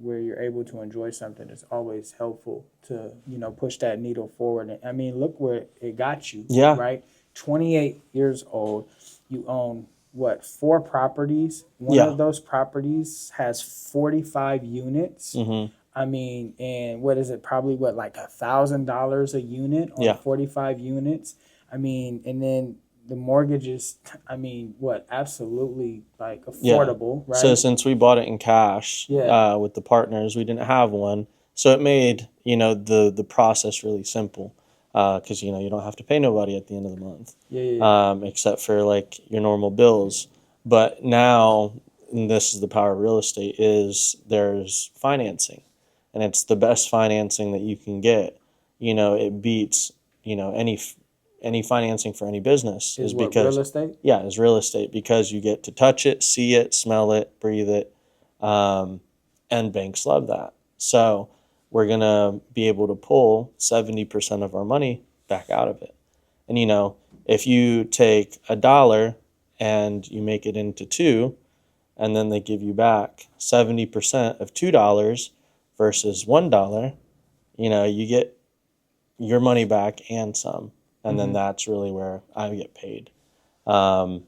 where you're able to enjoy something, it's always helpful to, push that needle forward. And I mean, look where it got you, Yeah. right? 28 years old, you own what, 4 properties? One Yeah. of those properties has 45 units. Mm-hmm. I mean, and what is it? Probably what, like $1,000 a unit on Yeah. 45 units. I mean, and then the mortgage is, I mean, what, absolutely like affordable, right? So since we bought it in cash, Yeah. with the partners, we didn't have one. So it made, the process really simple. Because, you don't have to pay nobody at the end of the month. Yeah. Except for like your normal bills. But now, and this is the power of real estate, is there's financing. And it's the best financing that you can get. It beats, any financing for any business Is what, because real estate? yeah, is real estate because you get to touch it, see it, smell it, breathe it, and banks love that. So we're gonna be able to pull 70% of our money back out of it. And if you take $1 and you make it into two, and then they give you back 70% of $2 versus $1, you get your money back and some. And then that's really where I get paid,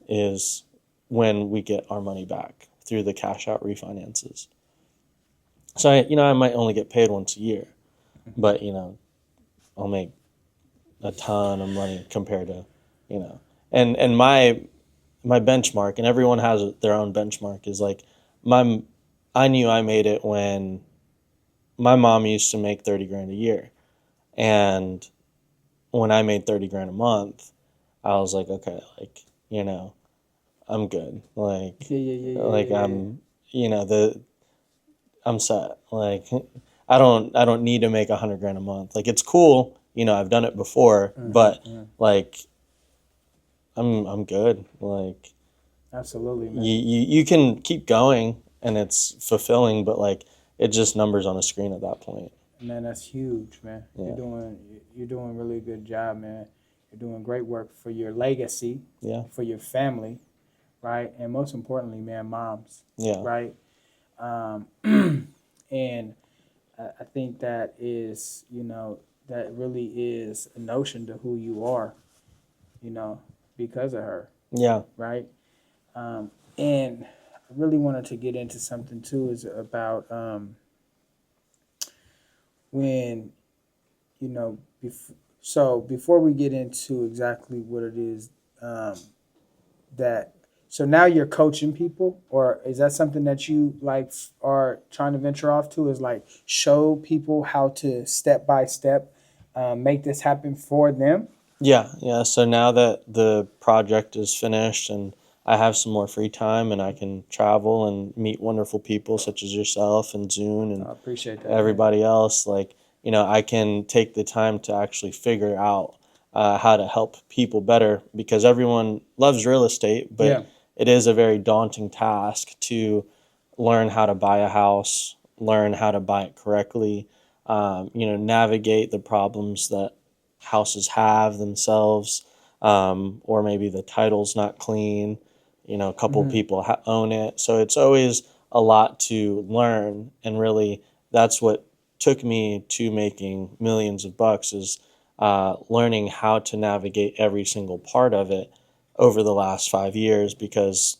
is when we get our money back through the cash out refinances. So, I might only get paid once a year, but, I'll make a ton of money compared to, and my benchmark, and everyone has their own benchmark, is like I knew I made it when my mom used to make 30 grand a year. And when I made 30 grand a month, I was like, okay, like, I'm good. Like, I'm, I'm set. Like, I don't need to make 100 grand a month. Like, it's cool. I've done it before, but like, I'm good. Like, Absolutely, man. you can keep going and it's fulfilling, but like, it's just numbers on a screen at that point. Man, that's huge, man. Yeah. You're doing a really good job, man. You're doing great work for your legacy, Yeah. for your family, right? And most importantly, man, moms, Yeah. right? And I think that is, that really is a notion to who you are, because of her, Yeah. right? And I really wanted to get into something too, is about when, so before we get into exactly what it is, that, so now you're coaching people, or is that something that you like are trying to venture off to, is like show people how to step by step make this happen for them? Yeah. So now that the project is finished and I have some more free time and I can travel and meet wonderful people such as yourself and Zune and I appreciate that, man. everybody else, like, I can take the time to actually figure out how to help people better, because everyone loves real estate, but Yeah. it is a very daunting task to learn how to buy a house, learn how to buy it correctly, navigate the problems that houses have themselves, or maybe the title's not clean, a couple of people own it. So it's always a lot to learn, and really that's what took me to making millions of bucks is learning how to navigate every single part of it over the last 5 years, because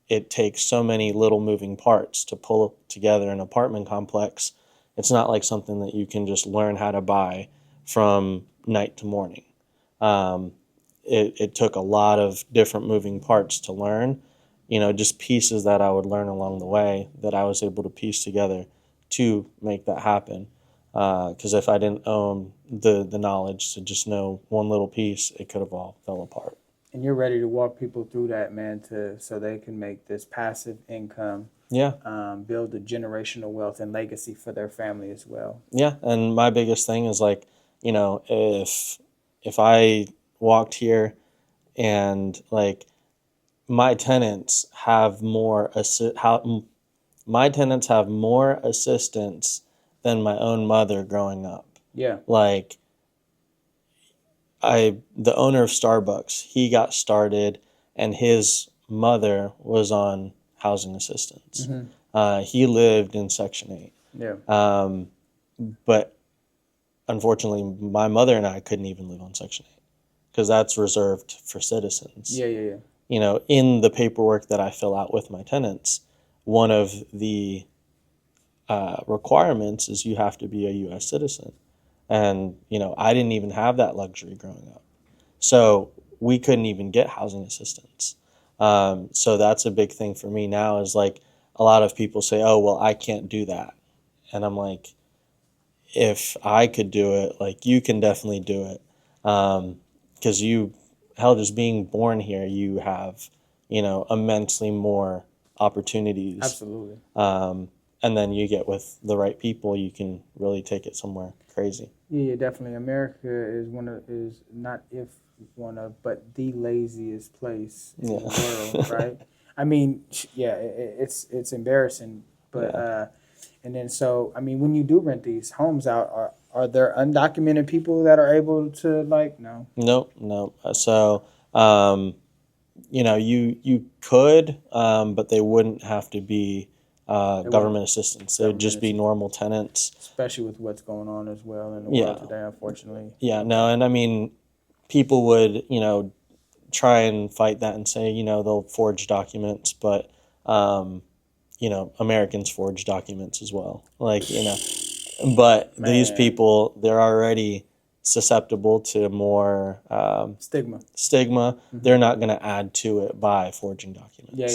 it takes so many little moving parts to pull together an apartment complex. It's not like something that you can just learn how to buy from night to morning. Um, it took a lot of different moving parts to learn, just pieces that I would learn along the way that I was able to piece together to make that happen. Because if I didn't own the knowledge to just know one little piece, it could have all fell apart. And you're ready to walk people through that, man, so they can make this passive income, Yeah. build a generational wealth and legacy for their family as well. Yeah, and my biggest thing is like, if I walked here and like my tenants have more my tenants have more assistance than my own mother growing up. Yeah. Like the owner of Starbucks, he got started and his mother was on housing assistance. He lived in Section 8. Yeah. But unfortunately, my mother and I couldn't even live on Section 8 because that's reserved for citizens. Yeah. In the paperwork that I fill out with my tenants, one of the requirements is you have to be a U.S. citizen. And, I didn't even have that luxury growing up. So we couldn't even get housing assistance. So that's a big thing for me now is like a lot of people say, oh, well, I can't do that. And I'm like, if I could do it, like you can definitely do it. Because just being born here, you have, immensely more opportunities. Absolutely. And then you get with the right people, you can really take it somewhere crazy. Yeah, definitely. America is not if one of, but the laziest place in the world, right? I mean, yeah, it's embarrassing, but and then so I mean, when you do rent these homes out, are there undocumented people that are able to like no? No. So you could, but they wouldn't have to be government assistance. They would just be normal tenants. Especially with what's going on as well in the world today, unfortunately. Yeah, no, and I mean, people would, try and fight that and say, they'll forge documents, but, Americans forge documents as well. Like, but these people, they're already susceptible to more stigma. They're not going to add to it by forging documents. For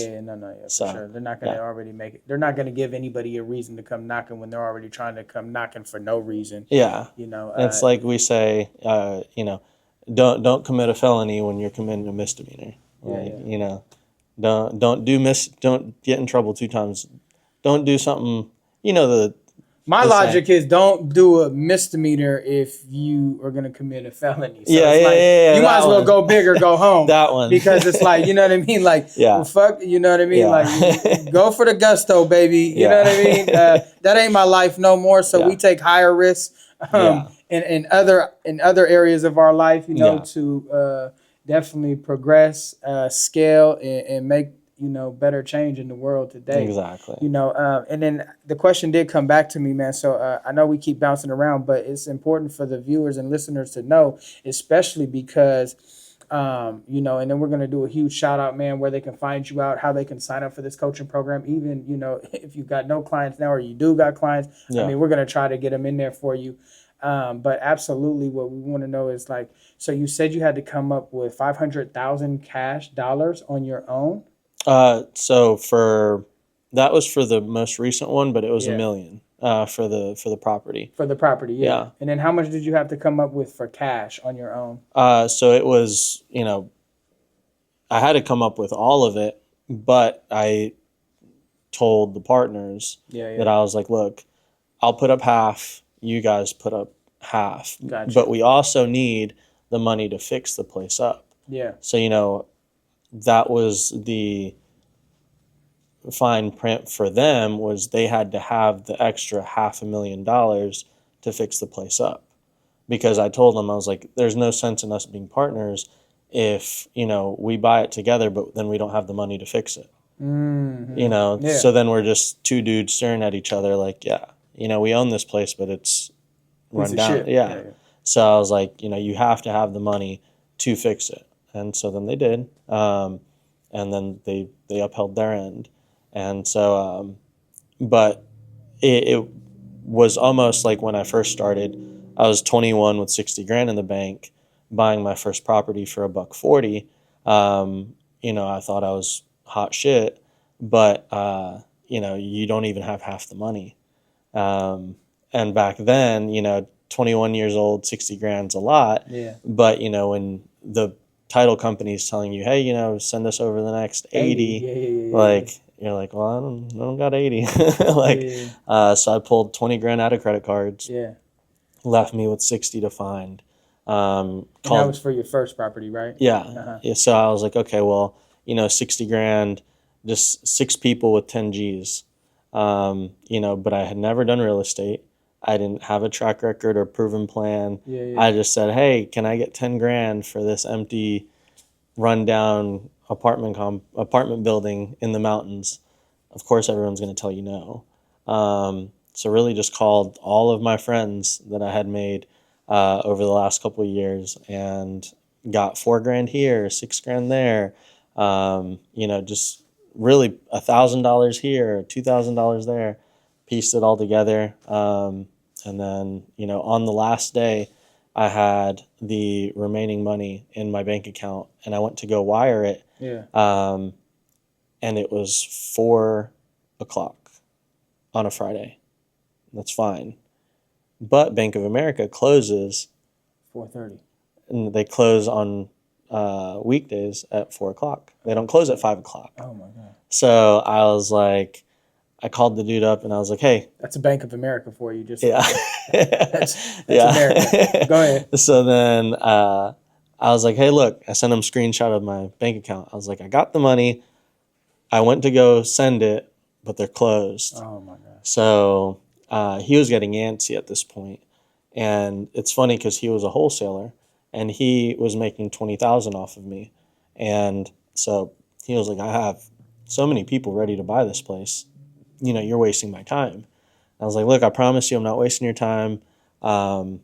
sure. They're not going to already make it. They're not going to give anybody a reason to come knocking when they're already trying to come knocking for no reason. Yeah, it's like we say, don't commit a felony when you're committing a misdemeanor. Don't get in trouble 2 times. Don't do something. My logic is don't do a misdemeanor if you are going to commit a felony. So you might as well go big or go home. That one. Because it's like, you know what I mean? Like, well, fuck, you know what I mean? Like, go for the gusto, baby. You know what I mean? That ain't my life no more. So we take higher risks in other areas of our life, to definitely progress, scale, and make better change in the world today. Exactly. And then the question did come back to me, man. So I know we keep bouncing around, but it's important for the viewers and listeners to know, especially because, and then we're going to do a huge shout out, man, where they can find you out, how they can sign up for this coaching program. Even, if you've got no clients now, or you do got clients, I mean, we're going to try to get them in there for you. But absolutely what we want to know is like, so you said you had to come up with 500,000 cash dollars on your own. So that was for the most recent one, but it was $1 million for the property. For the property, yeah. And then how much did you have to come up with for cash on your own? So it was, I had to come up with all of it but I told the partners that I was like, look, I'll put up half, you guys put up half. Gotcha. But we also need the money to fix the place up. Yeah. So, that was the fine print for them, was they had to have the extra $500,000 to fix the place up. Because I told them, I was like, there's no sense in us being partners if, we buy it together, but then we don't have the money to fix it. Yeah. So then we're just two dudes staring at each other like, yeah, we own this place, but it's run down. Shit. Yeah. So I was like, you have to have the money to fix it. And so then they did. And then they upheld their end. And so, but it was almost like when I first started, I was 21 with 60 grand in the bank, buying my first property for $140. I thought I was hot shit, but, you don't even have half the money. And back then, 21 years old, 60 grand's a lot. Yeah. But, when the title company is telling you, hey, send us over the next 80, Yeah. you're like, well, I don't got 80. So I pulled 20 grand out of credit cards. Yeah. Left me with 60 to find. And that was for your first property, right? Yeah. Yeah. So I was like, okay, well, 60 grand, just 6 people with 10 G's. But I had never done real estate. I didn't have a track record or proven plan. Yeah. I just said, hey, can I get 10 grand for this empty, rundown apartment building in the mountains? Of course, everyone's going to tell you no. So really just called all of my friends that I had made over the last couple of years and got 4 grand here, 6 grand there. Just really $1,000 here, $2,000 there, pieced it all together. And then, on the last day, I had the remaining money in my bank account and I went to go wire it. Yeah. And it was 4:00 on a Friday. That's fine. But Bank of America closes 4:30. and they close on weekdays at 4:00. They don't close at 5:00. Oh my God. So I was like, I called the dude up and I was like, hey. That's a Bank of America for you. Just Yeah. that's America. Go ahead. So then I was like, hey, look, I sent him a screenshot of my bank account. I was like, I got the money. I went to go send it, but they're closed. Oh my God. So he was getting antsy at this point. And it's funny because he was a wholesaler and he was making 20,000 off of me. And so he was like, I have so many people ready to buy this place. You're wasting my time. I was like, look, I promise you I'm not wasting your time. I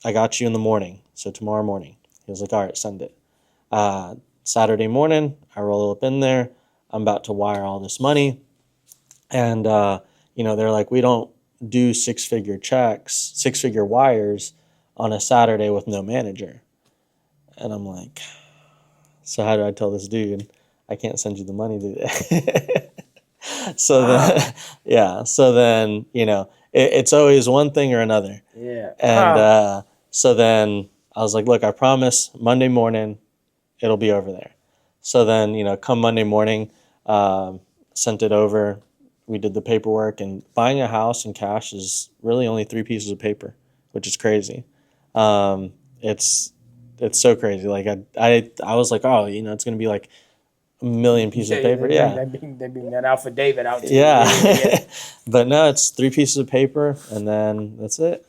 got you in the morning. So tomorrow morning. He was like, all right, send it. Saturday morning, I roll up in there. I'm about to wire all this money. And, they're like, we don't do 6-figure checks, 6-figure wires on a Saturday with no manager. And I'm like, so how do I tell this dude I can't send you the money today? So then, yeah. So then, it's always one thing or another. Yeah. And so then I was like, look, I promise Monday morning it'll be over there. So then, come Monday morning, sent it over. We did the paperwork, and buying a house in cash is really only 3 pieces of paper, which is crazy. It's so crazy. Like I was like, oh, it's going to be like a million pieces of paper. They bring that Alpha David out to yeah. But no, it's 3 pieces of paper, and then that's it.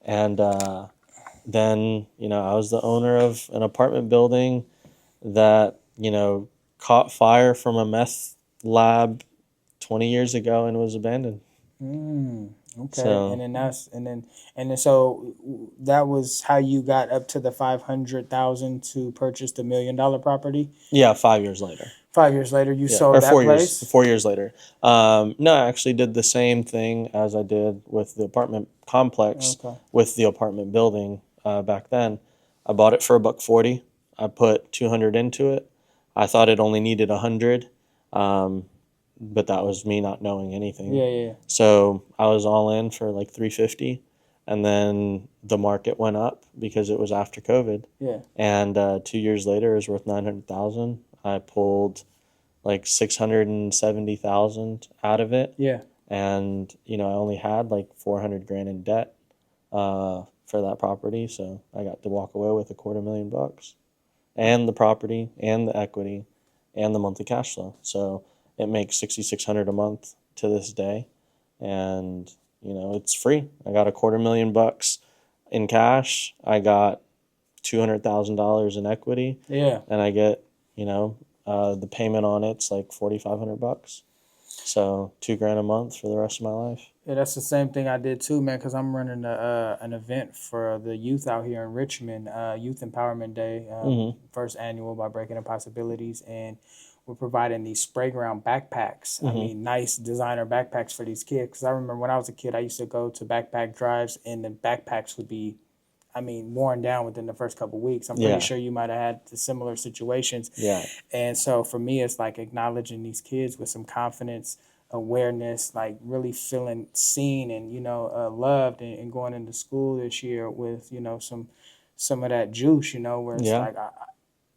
And then, I was the owner of an apartment building that, caught fire from a meth lab 20 years ago and was abandoned. Okay. So, and then so that was how you got up to the 500,000 to purchase the $1 million property. yeah, 5 years later. 5 years later, you sold or that 4 place. years. 4 years later. No, I actually did the same thing as I did with the apartment complex, with the apartment building back then. I bought it for $140. I put 200 into it. I thought it only needed 100, but that was me not knowing anything. Yeah. So I was all in for like 350, and then the market went up because it was after COVID. Yeah. And 2 years later, it was worth 900,000. I pulled like 670,000 out of it. Yeah. And, I only had like 400 grand in debt for that property. So I got to walk away with $250,000 and the property and the equity and the monthly cash flow. So it makes 6,600 a month to this day. And, it's free. I got $250,000 in cash. I got $200,000 in equity. Yeah. And I get, the payment on it's like $4,500. So $2,000 a month for the rest of my life. Yeah, that's the same thing I did too, man. Because I'm running an event for the youth out here in Richmond, Youth Empowerment Day, first annual by Breaking Impossibilities, and we're providing these spray ground backpacks. I mean, nice designer backpacks for these kids. Because I remember when I was a kid, I used to go to backpack drives, and the backpacks would be, I mean, worn down within the first couple of weeks. I'm pretty Yeah. sure you might have had similar situations. Yeah. And so for me, it's like acknowledging these kids with some confidence, awareness, like really feeling seen and, loved, and going into school this year with, some of that juice, where it's Yeah. like,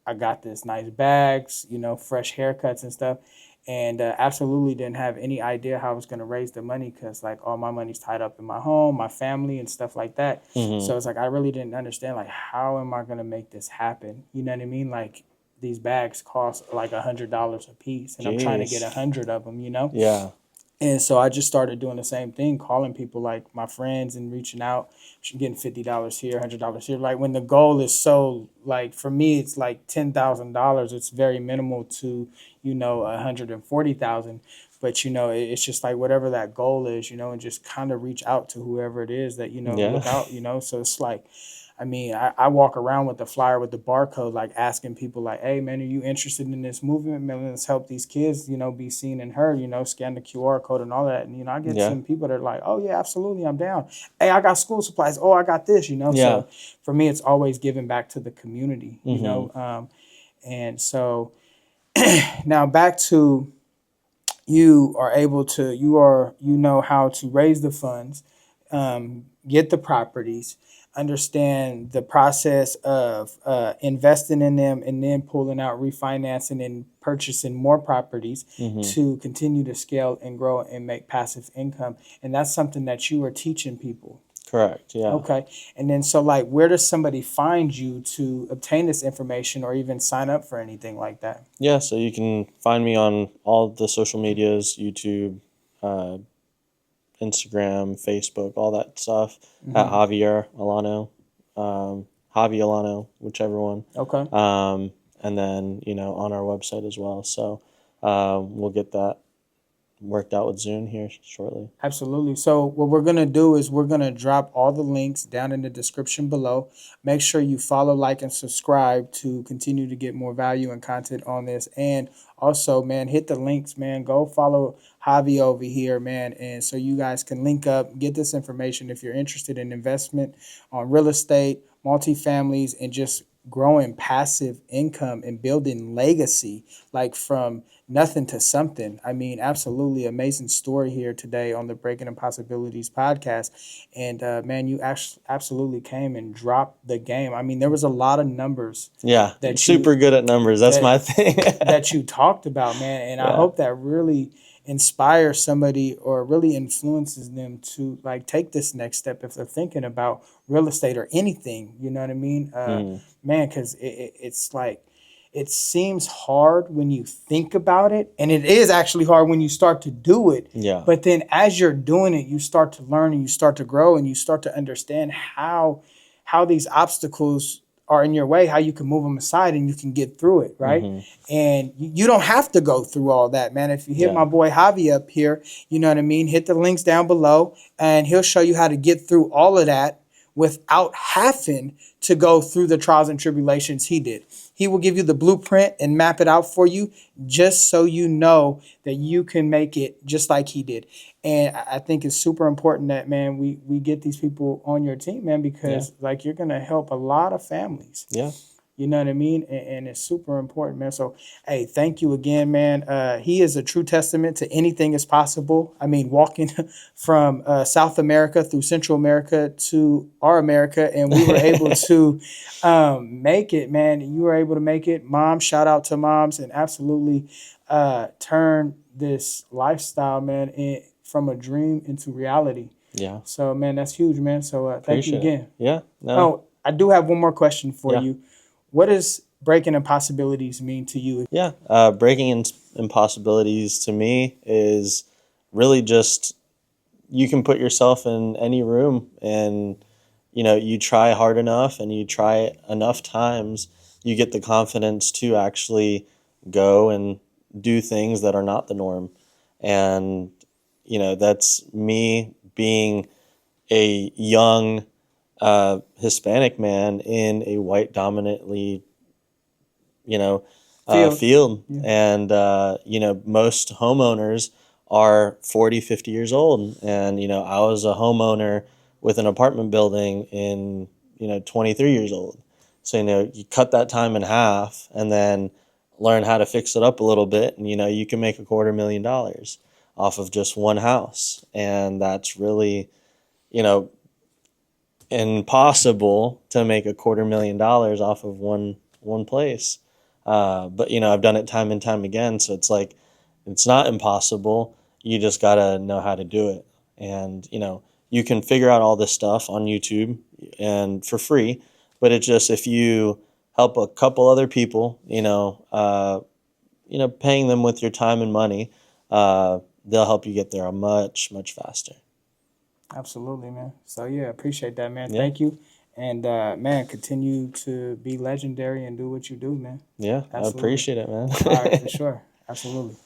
I got this nice bags, fresh haircuts and stuff. And absolutely didn't have any idea how I was going to raise the money because, like, all my money's tied up in my home, my family, and stuff like that. So it's like I really didn't understand, like, how am I going to make this happen? You know what I mean? Like, these bags cost like $100 a piece, and I'm trying to get Jeez. 100 of them. Yeah. And so I just started doing the same thing, calling people like my friends and reaching out, getting $50 here, $100 here. Like when the goal is so, like for me, it's like $10,000. It's very minimal to 140,000. But it's just like whatever that goal is, and just kind of reach out to whoever it is that Yeah. without. So it's like, I mean, I walk around with the flyer with the barcode, like asking people, like, "Hey, man, are you interested in this movement? Man, let's help these kids, be seen and heard. Scan the QR code and all that." And I get Yeah. some people that are like, "Oh yeah, absolutely, I'm down. Hey, I got school supplies. Oh, I got this." Yeah. So for me, it's always giving back to the community. And so now back to you are able to you know how to raise the funds, get the properties, understand the process of investing in them, and then pulling out, refinancing, and purchasing more properties to continue to scale and grow and make passive income. And that's something that you are teaching people. Correct. Yeah. Okay. And then so like where does somebody find you to obtain this information or even sign up for anything like that? Yeah. So you can find me on all the social medias, YouTube, uh, Instagram, Facebook, all that stuff at Javier Olano, Javi Olano, whichever one. Okay. And then, on our website as well. So we'll get that worked out with Zune here shortly. Absolutely. So what we're going to do is we're going to drop all the links down in the description below. Make sure you follow, like, and subscribe to continue to get more value and content on this. And also, man, hit the links, man. Go follow Javi over here, man. And so you guys can link up, get this information if you're interested in investment on real estate, multifamilies, and just growing passive income and building legacy, like from nothing to something. I mean, absolutely amazing story here today on the Breaking Impossibilities podcast. And man, you actually absolutely came and dropped the game. I mean, there was a lot of numbers. Yeah, that super good at numbers. That's my thing. that you talked about, man. And I hope that really inspires somebody or really influences them to like take this next step if they're thinking about real estate or anything. You know what I mean? Man, because it's like, it seems hard when you think about it, and it is actually hard when you start to do it. Yeah. But then as you're doing it, you start to learn and you start to grow and you start to understand how these obstacles are in your way, how you can move them aside and you can get through it, right? And you don't have to go through all that, man. If you hit my boy Javi up here, you know what I mean? Hit the links down below and he'll show you how to get through all of that without having to go through the trials and tribulations he did. He will give you the blueprint and map it out for you just so you know that you can make it just like he did. And I think it's super important that, man, we get these people on your team, man, because like you're going to help a lot of families. Yeah. You know what I mean? And it's super important, man. So, hey, thank you again, man. He is a true testament to anything is possible. I mean, walking from South America through Central America to our America, and we were able to make it, man. You were able to make it. Mom, shout out to moms, and absolutely turn this lifestyle, man, from a dream into reality. Yeah. So, man, that's huge, man. So, thank you Appreciate it. again. Yeah. No. Oh, I do have one more question for Yeah. you. What does breaking impossibilities mean to you? Yeah. Breaking impossibilities to me is really just you can put yourself in any room and you try hard enough and you try it enough times, you get the confidence to actually go and do things that are not the norm. And that's me being a young Hispanic man in a white dominantly field. Yeah. And most homeowners are 40, 50 years old. And I was a homeowner with an apartment building in 23 years old. So you cut that time in half and then learn how to fix it up a little bit, and you can make $250,000 off of just one house. And that's really you know impossible to make $250,000 off of one place. But I've done it time and time again, so it's like it's not impossible. You just gotta know how to do it, and you can figure out all this stuff on YouTube and for free. But it's just if you help a couple other people, paying them with your time and money, they'll help you get there much faster. Absolutely, man. So yeah, appreciate that, man. Yeah. Thank you. And man, continue to be legendary and do what you do, man. Yeah, I Absolutely. appreciate it, man. All right, for sure. Absolutely.